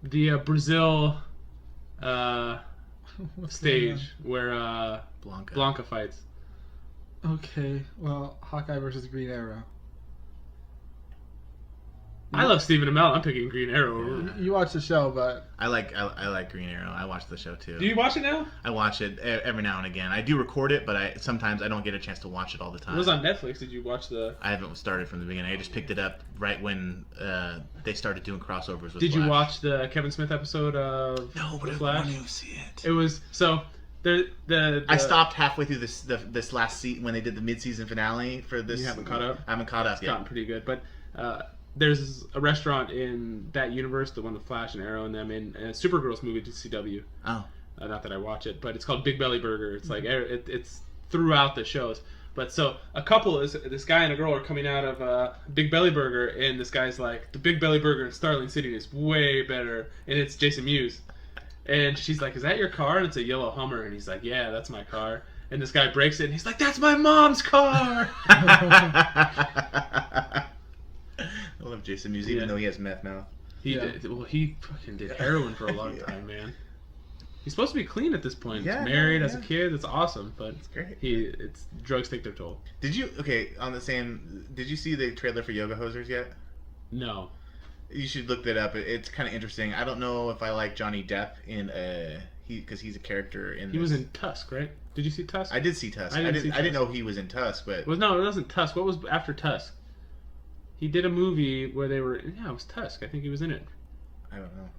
the Brazil stage where Blanca fights. Okay, well, Hawkeye versus Green Arrow. I love Stephen Amell. I'm picking Green Arrow. You watch the show, but I like Green Arrow. I watch the show too. Do you watch it now? I watch it every now and again. I do record it, but sometimes I don't get a chance to watch it all the time. It was on Netflix. Did you watch the? I haven't started from the beginning. I just picked it up right when they started doing crossovers with Did Flash. you watch the Kevin Smith episode of No, but Flash? I want to see it. It was so. I stopped halfway through this last season when they did the mid-season finale for this. You haven't caught up? I haven't caught up It's yet. gotten pretty good, but there's a restaurant in that universe, the one with Flash and Arrow and them, in Supergirl's movie to CW. Oh. Not that I watch it, but it's called Big Belly Burger. It's like it's throughout the shows. But so a couple is this guy and a girl are coming out of Big Belly Burger, and this guy's like, the Big Belly Burger in Starling City is way better, and it's Jason Mewes. And she's like, "Is that your car?" And it's a yellow Hummer, and he's like, "Yeah, that's my car." And this guy breaks it, and he's like, "That's my mom's car." I love Jason Mewes, even though he has meth mouth. He fucking did heroin for a long time, man. He's supposed to be clean at this point. Yeah, He's married, yeah. has a kid. It's awesome, but It's great. It's drugs take their toll. Did you did you see the trailer for Yoga Hosers yet? No. You should look that up. It's kind of interesting. I don't know if I like Johnny Depp because he's a character in. He was in Tusk, right? Did you see Tusk? I did see Tusk. I didn't know he was in Tusk, but No, it wasn't Tusk. What was after Tusk? He did a movie where they were. Yeah, it was Tusk. I think he was in it. I don't know.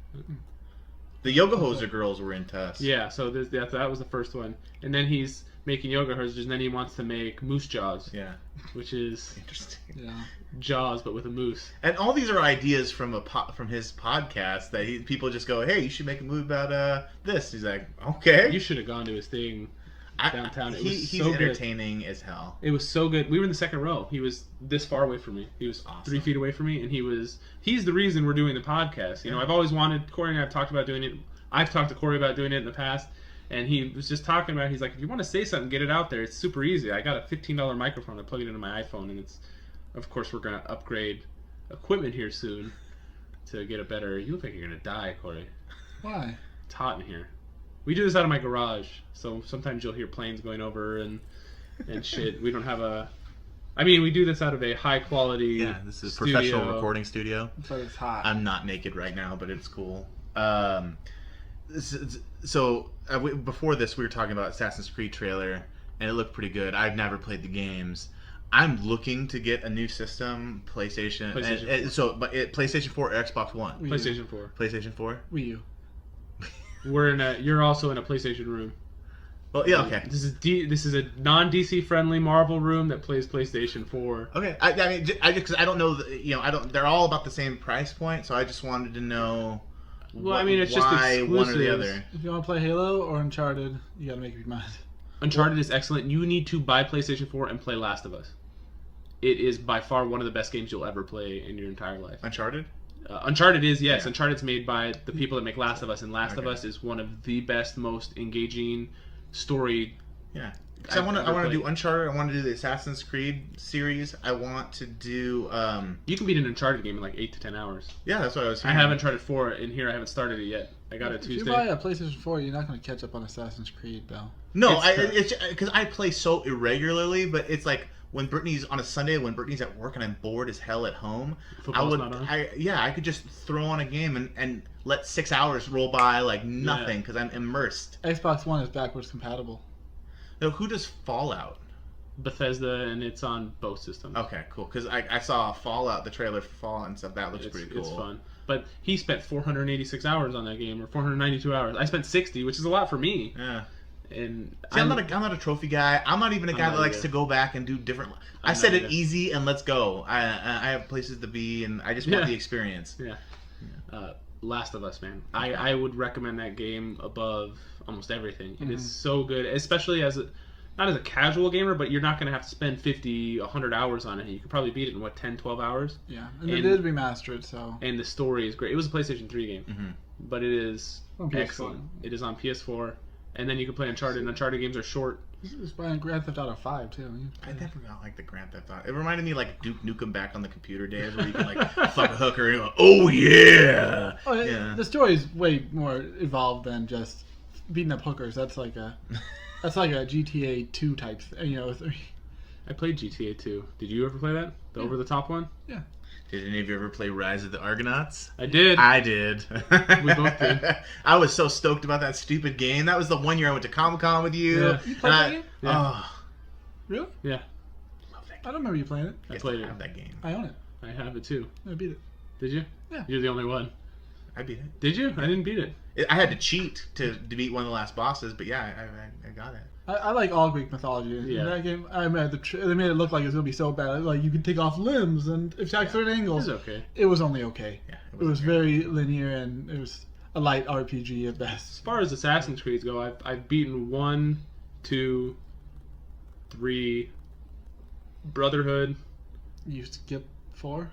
The Yoga Hoser girls were in Tusk. Yeah, so that was the first one, and then he's making Yoga Hosers, and then he wants to make Moose Jaws. Yeah. Which is Interesting. yeah. Jaws but with a moose. And all these are ideas from his podcast that people just go, "Hey, you should make a movie about this." He's like, "Okay." You should have gone to his thing downtown. He's so entertaining as hell. It was so good. We were in the second row. He was this far away from me. He was Awesome. 3 feet away from me, and he's the reason we're doing the podcast. You know, I've always wanted. Corey and I have talked about doing it. I've talked to Corey about doing it in the past, and he was just talking about. He's like, if you want to say something, get it out there. It's super easy. I got a $15 microphone. I plug it into my iPhone, and it's. Of course, we're gonna upgrade equipment here soon to get a better. You look like you're gonna die, Corey. Why? It's hot in here. We do this out of my garage, so sometimes you'll hear planes going over and shit. We don't have a. I mean, we do this out of a high quality. Yeah, this is a studio. professional recording studio. But it's hot. I'm not naked right now, but it's cool. Before this, we were talking about Assassin's Creed trailer, and it looked pretty good. I've never played the games. I'm looking to get a new system, PlayStation. PlayStation 4 or Xbox One. Wii U. PlayStation 4. PlayStation 4. Wii U. You're also in a PlayStation room. Well, yeah, okay. This is a non-DC friendly Marvel room that plays PlayStation 4. Okay, I mean, because I don't know, they're all about the same price point, so I just wanted to know. Well, I mean, it's just why one or the exclusives. other. If you want to play Halo or Uncharted, you gotta make up your mind. Uncharted is excellent. You need to buy PlayStation 4 and play Last of Us. It is by far one of the best games you'll ever play in your entire life. Uncharted? Uncharted is, yes. Yeah. Uncharted's made by the people that make Last of Us, and Last of Okay. Us is one of the best, most engaging story. Yeah. So I want to played. do Uncharted. I want to do the Assassin's Creed series. I want to do. You can beat an Uncharted game in like 8 to 10 hours. Yeah, that's what I was. I have Uncharted 4 in here. I haven't started it yet. I got it If you Tuesday. buy a PlayStation 4, you're not gonna catch up on Assassin's Creed, though. No, It's it's because I play so irregularly, but it's like when Brittany's on a Sunday, when Brittany's at work and I'm bored as hell at home, Football's not on? I could just throw on a game and let 6 hours roll by like nothing because I'm immersed. Xbox One is backwards compatible. No, who does Fallout? Bethesda, and it's on both systems. Okay, cool. Because I saw Fallout, the trailer for Fallout and stuff. That looks It's pretty cool. It's fun. But he spent 486 hours on that game, or 492 hours. I spent 60, which is a lot for me. Yeah. And See, I'm not a trophy guy. I'm not even a guy not that likes either. to go back and do different. I I'm set not it either. easy and let's go. I have places to be and I just want Yeah. the experience. Yeah. Last of Us, man. I would recommend that game above almost everything. It is so good, especially as not as a casual gamer, but you're not going to have to spend 50, 100 hours on it. You could probably beat it in, 10, 12 hours? Yeah, and they did remaster it, so... And the story is great. It was a PlayStation 3 game, but it is excellent. It is on PS4, and then you can play Uncharted, and Uncharted games are short. It's playing Grand Theft Auto 5, too. I never got like the Grand Theft Auto. It reminded me like Duke Nukem back on the computer days where you can like fuck a hooker and go, oh yeah! Oh, yeah. The story is way more involved than just beating up hookers. That's like a GTA 2 type thing, you know. I played GTA 2. Did you ever play that? The over-the-top one? Yeah. Did any of you ever play Rise of the Argonauts? I did. I did. We both did. I was so stoked about that stupid game. That was the one year I went to Comic-Con with you. Yeah. You played that game? Yeah. Oh, Really? Yeah. love that I game. don't remember you playing it. I played I it. have that game. I own it. I have it too. I beat it. Did you? Yeah. You're the only one. I beat it. Did you? I didn't beat it. I had to cheat to beat one of the last bosses, but yeah, I got it. I like all Greek mythology. Yeah. In that game, they made it look like it was going to be so bad. Like, you could take off limbs and attack certain angles. It was okay. It was only okay. Yeah, It was very linear, and it was a light RPG at As best. far as Assassin's Creed go, I've beaten 1, 2, 3, Brotherhood, You skip 4?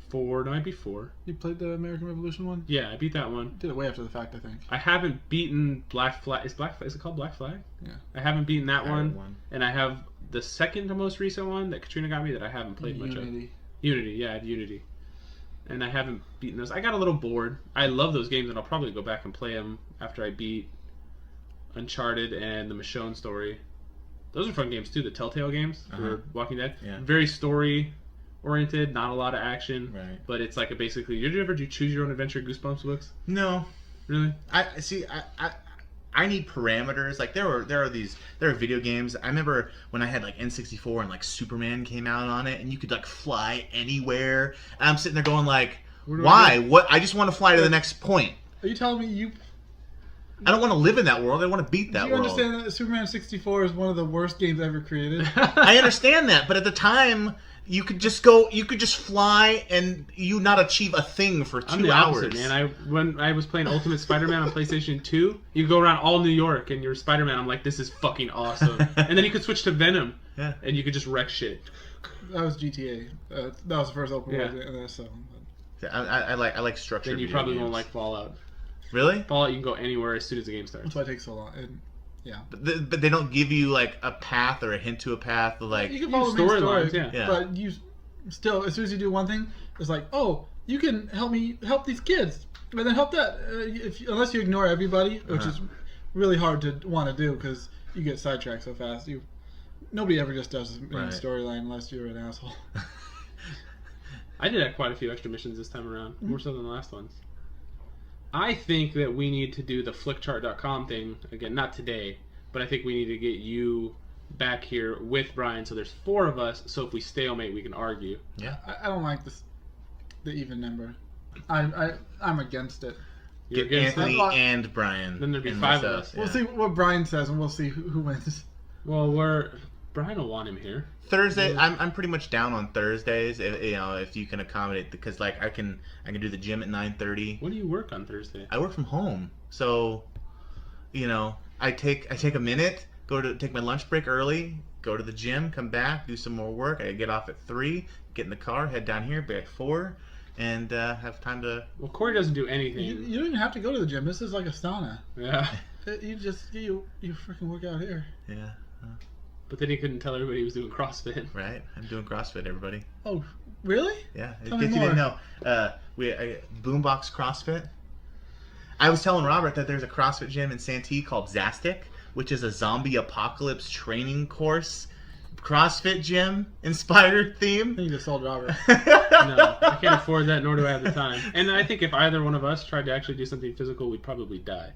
4. No, I beat 4. You played the American Revolution one? Yeah, I beat that one. Did it way after the fact, I think. I haven't beaten Black Flag. Is it called Black Flag? Yeah. I haven't beaten that I one. had one. And I have the second to most recent one that Katrina got me that I haven't played much of. Unity, yeah, I had Unity. And I haven't beaten those. I got a little bored. I love those games, and I'll probably go back and play them after I beat Uncharted and the Michonne story. Those are fun games too, the Telltale games for Walking Dead. Yeah. Very story oriented, not a lot of action. Right. But it's like a basically, did you ever do choose your own adventure Goosebumps books? No. Really? I see. I need parameters. Like there are video games. I remember when I had like N64 and like Superman came out on it, and you could like fly anywhere. And I'm sitting there going like, why? What? I just want to fly to the next point. Are you telling me I don't want to live in that world. I want to beat that do you world. understand that Superman 64 is one of the worst games ever created? I understand that, but at the time, you could just go. You could just fly and you not achieve a thing for 2 I'm the hours. opposite, man. When I was playing Ultimate Spider-Man on PlayStation 2, you go around all New York and you're Spider-Man. I'm like, this is fucking awesome. And then you could switch to Venom, Yeah. and you could just wreck shit. That was GTA. That was the first open world. Yeah. And so, I like structured. Then you video probably games. won't like Fallout. Really? Fallout, you can go anywhere as soon as the game starts. that's why it takes so long. And, yeah. But they don't give you like a path or a hint to a path. Like You can follow the main storylines, story, yeah. but you still, as soon as you do one thing, it's like, oh, you can help these kids, and then help that. Unless you ignore everybody, which is really hard to want to do because you get sidetracked so fast. Nobody ever just does a main storyline unless you're an asshole. I did have quite a few extra missions this time around, more so than the last ones. I think that we need to do the flickchart.com thing again, not today, but I think we need to get you back here with Brian, so there's 4 of us, so if we stalemate we can argue. Yeah. I don't like the even number. I'm against it. You're Get against Anthony it? and Brian. Then there'd be and 5 of myself, us. We'll yeah. see what Brian says, and we'll see who wins. Well, Brian will want him here. Thursday, I'm pretty much down on Thursdays. If you can accommodate, because like I can do the gym at 9:30. When do you work on Thursday? I work from home, so I take a minute, take my lunch break early, go to the gym, come back, do some more work. I get off at 3, get in the car, head down here, be at 4, and have time to. Well, Corey doesn't do anything. You don't even have to go to the gym. This is like a sauna. Yeah. You just you freaking work out here. Yeah. But then he couldn't tell everybody he was doing CrossFit. Right. I'm doing CrossFit, everybody. Oh, really? Yeah. In Tell me case you didn't more. know, Boombox CrossFit. I was telling Robert that there's a CrossFit gym in Santee called Zastic, which is a zombie apocalypse training course CrossFit gym inspired I theme. think you just sold Robert. No, I can't afford that, nor do I have the time. And I think if either one of us tried to actually do something physical, we'd probably die.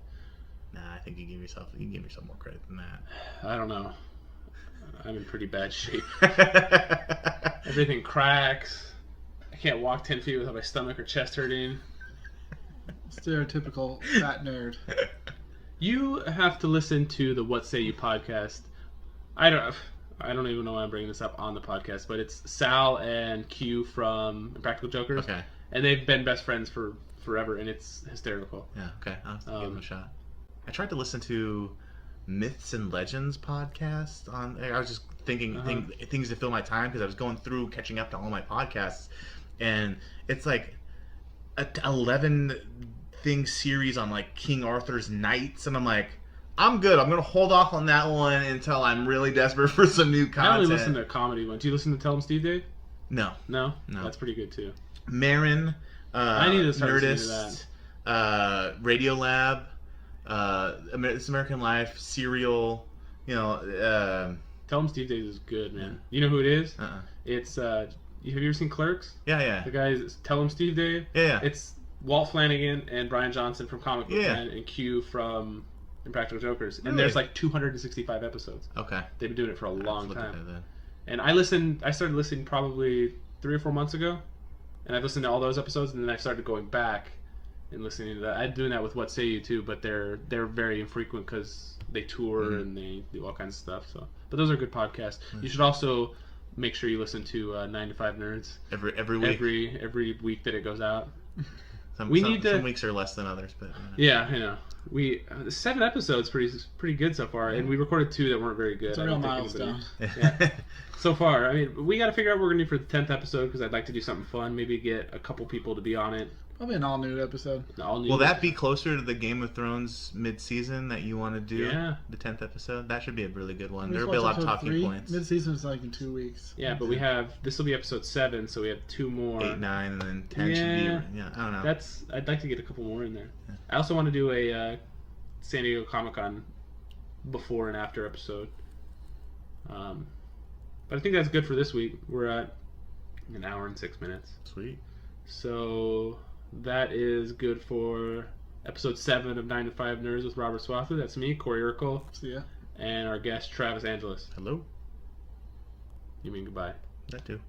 Nah, I think you give yourself more credit than that. I don't know. I'm in pretty bad shape. Everything cracks. I can't walk 10 feet without my stomach or chest hurting. Stereotypical fat nerd. You have to listen to the What Say You podcast. I don't even know why I'm bringing this up on the podcast, but it's Sal and Q from Impractical Jokers. Okay. And they've been best friends for forever, and it's hysterical. Yeah, okay. I'll have to give them a shot. I tried to listen to Myths and Legends podcast on. I was just thinking things to fill my time because I was going through catching up to all my podcasts, and it's like a 11 thing series on like King Arthur's knights, and I'm like, I'm good. I'm gonna hold off on that one until I'm really desperate for some new content. I only listen to comedy ones. Do you listen to Tell 'em Steve Dave? No. That's pretty good too. Marin, I need to start listening Nerdist, to that. Radiolab, This American Life, Serial. Tell 'em Steve Dave is good, man. You know who it is? It's have you ever seen Clerks? Yeah. The guys Tell 'em Steve Dave. Yeah. It's Walt Flanagan and Brian Johnson from Comic Book Man and Q from Impractical Jokers, and there's like 265 episodes. Okay. They've been doing it for a long time. And I started listening probably 3 or 4 months ago, and I've listened to all those episodes, and then I started going back and listening to that. I'm doing that with What Say You too, but they're very infrequent because they tour and they do all kinds of stuff. So, but those are good podcasts. You should also make sure you listen to 9 to 5 Nerds every week. Every week that it goes out. Some weeks are less than others, but yeah, I know. 7 episodes pretty good so far, and we recorded 2 that weren't very good. It's a real milestone. So far, I mean, we got to figure out what we're gonna do for the 10th episode because I'd like to do something fun. Maybe get a couple people to be on it. Probably an all new episode. Will that be closer to the Game of Thrones mid-season that you want to do? Yeah. The 10th episode? That should be a really good one. There'll be a lot of talking points. Mid-season is like in 2 weeks. Yeah, but this will be episode 7, so we have 2 more. 8, 9, and then 10 should be. Yeah, I don't know. I'd like to get a couple more in there. Yeah. I also want to do a San Diego Comic-Con before and after episode. But I think that's good for this week. We're at an hour and 6 minutes. Sweet. So that is good for episode 7 of 9 to 5 Nerds with Robert Swather. That's me, Corey Urkel. See ya. And our guest, Travis Angeles. Hello. You mean goodbye? That too.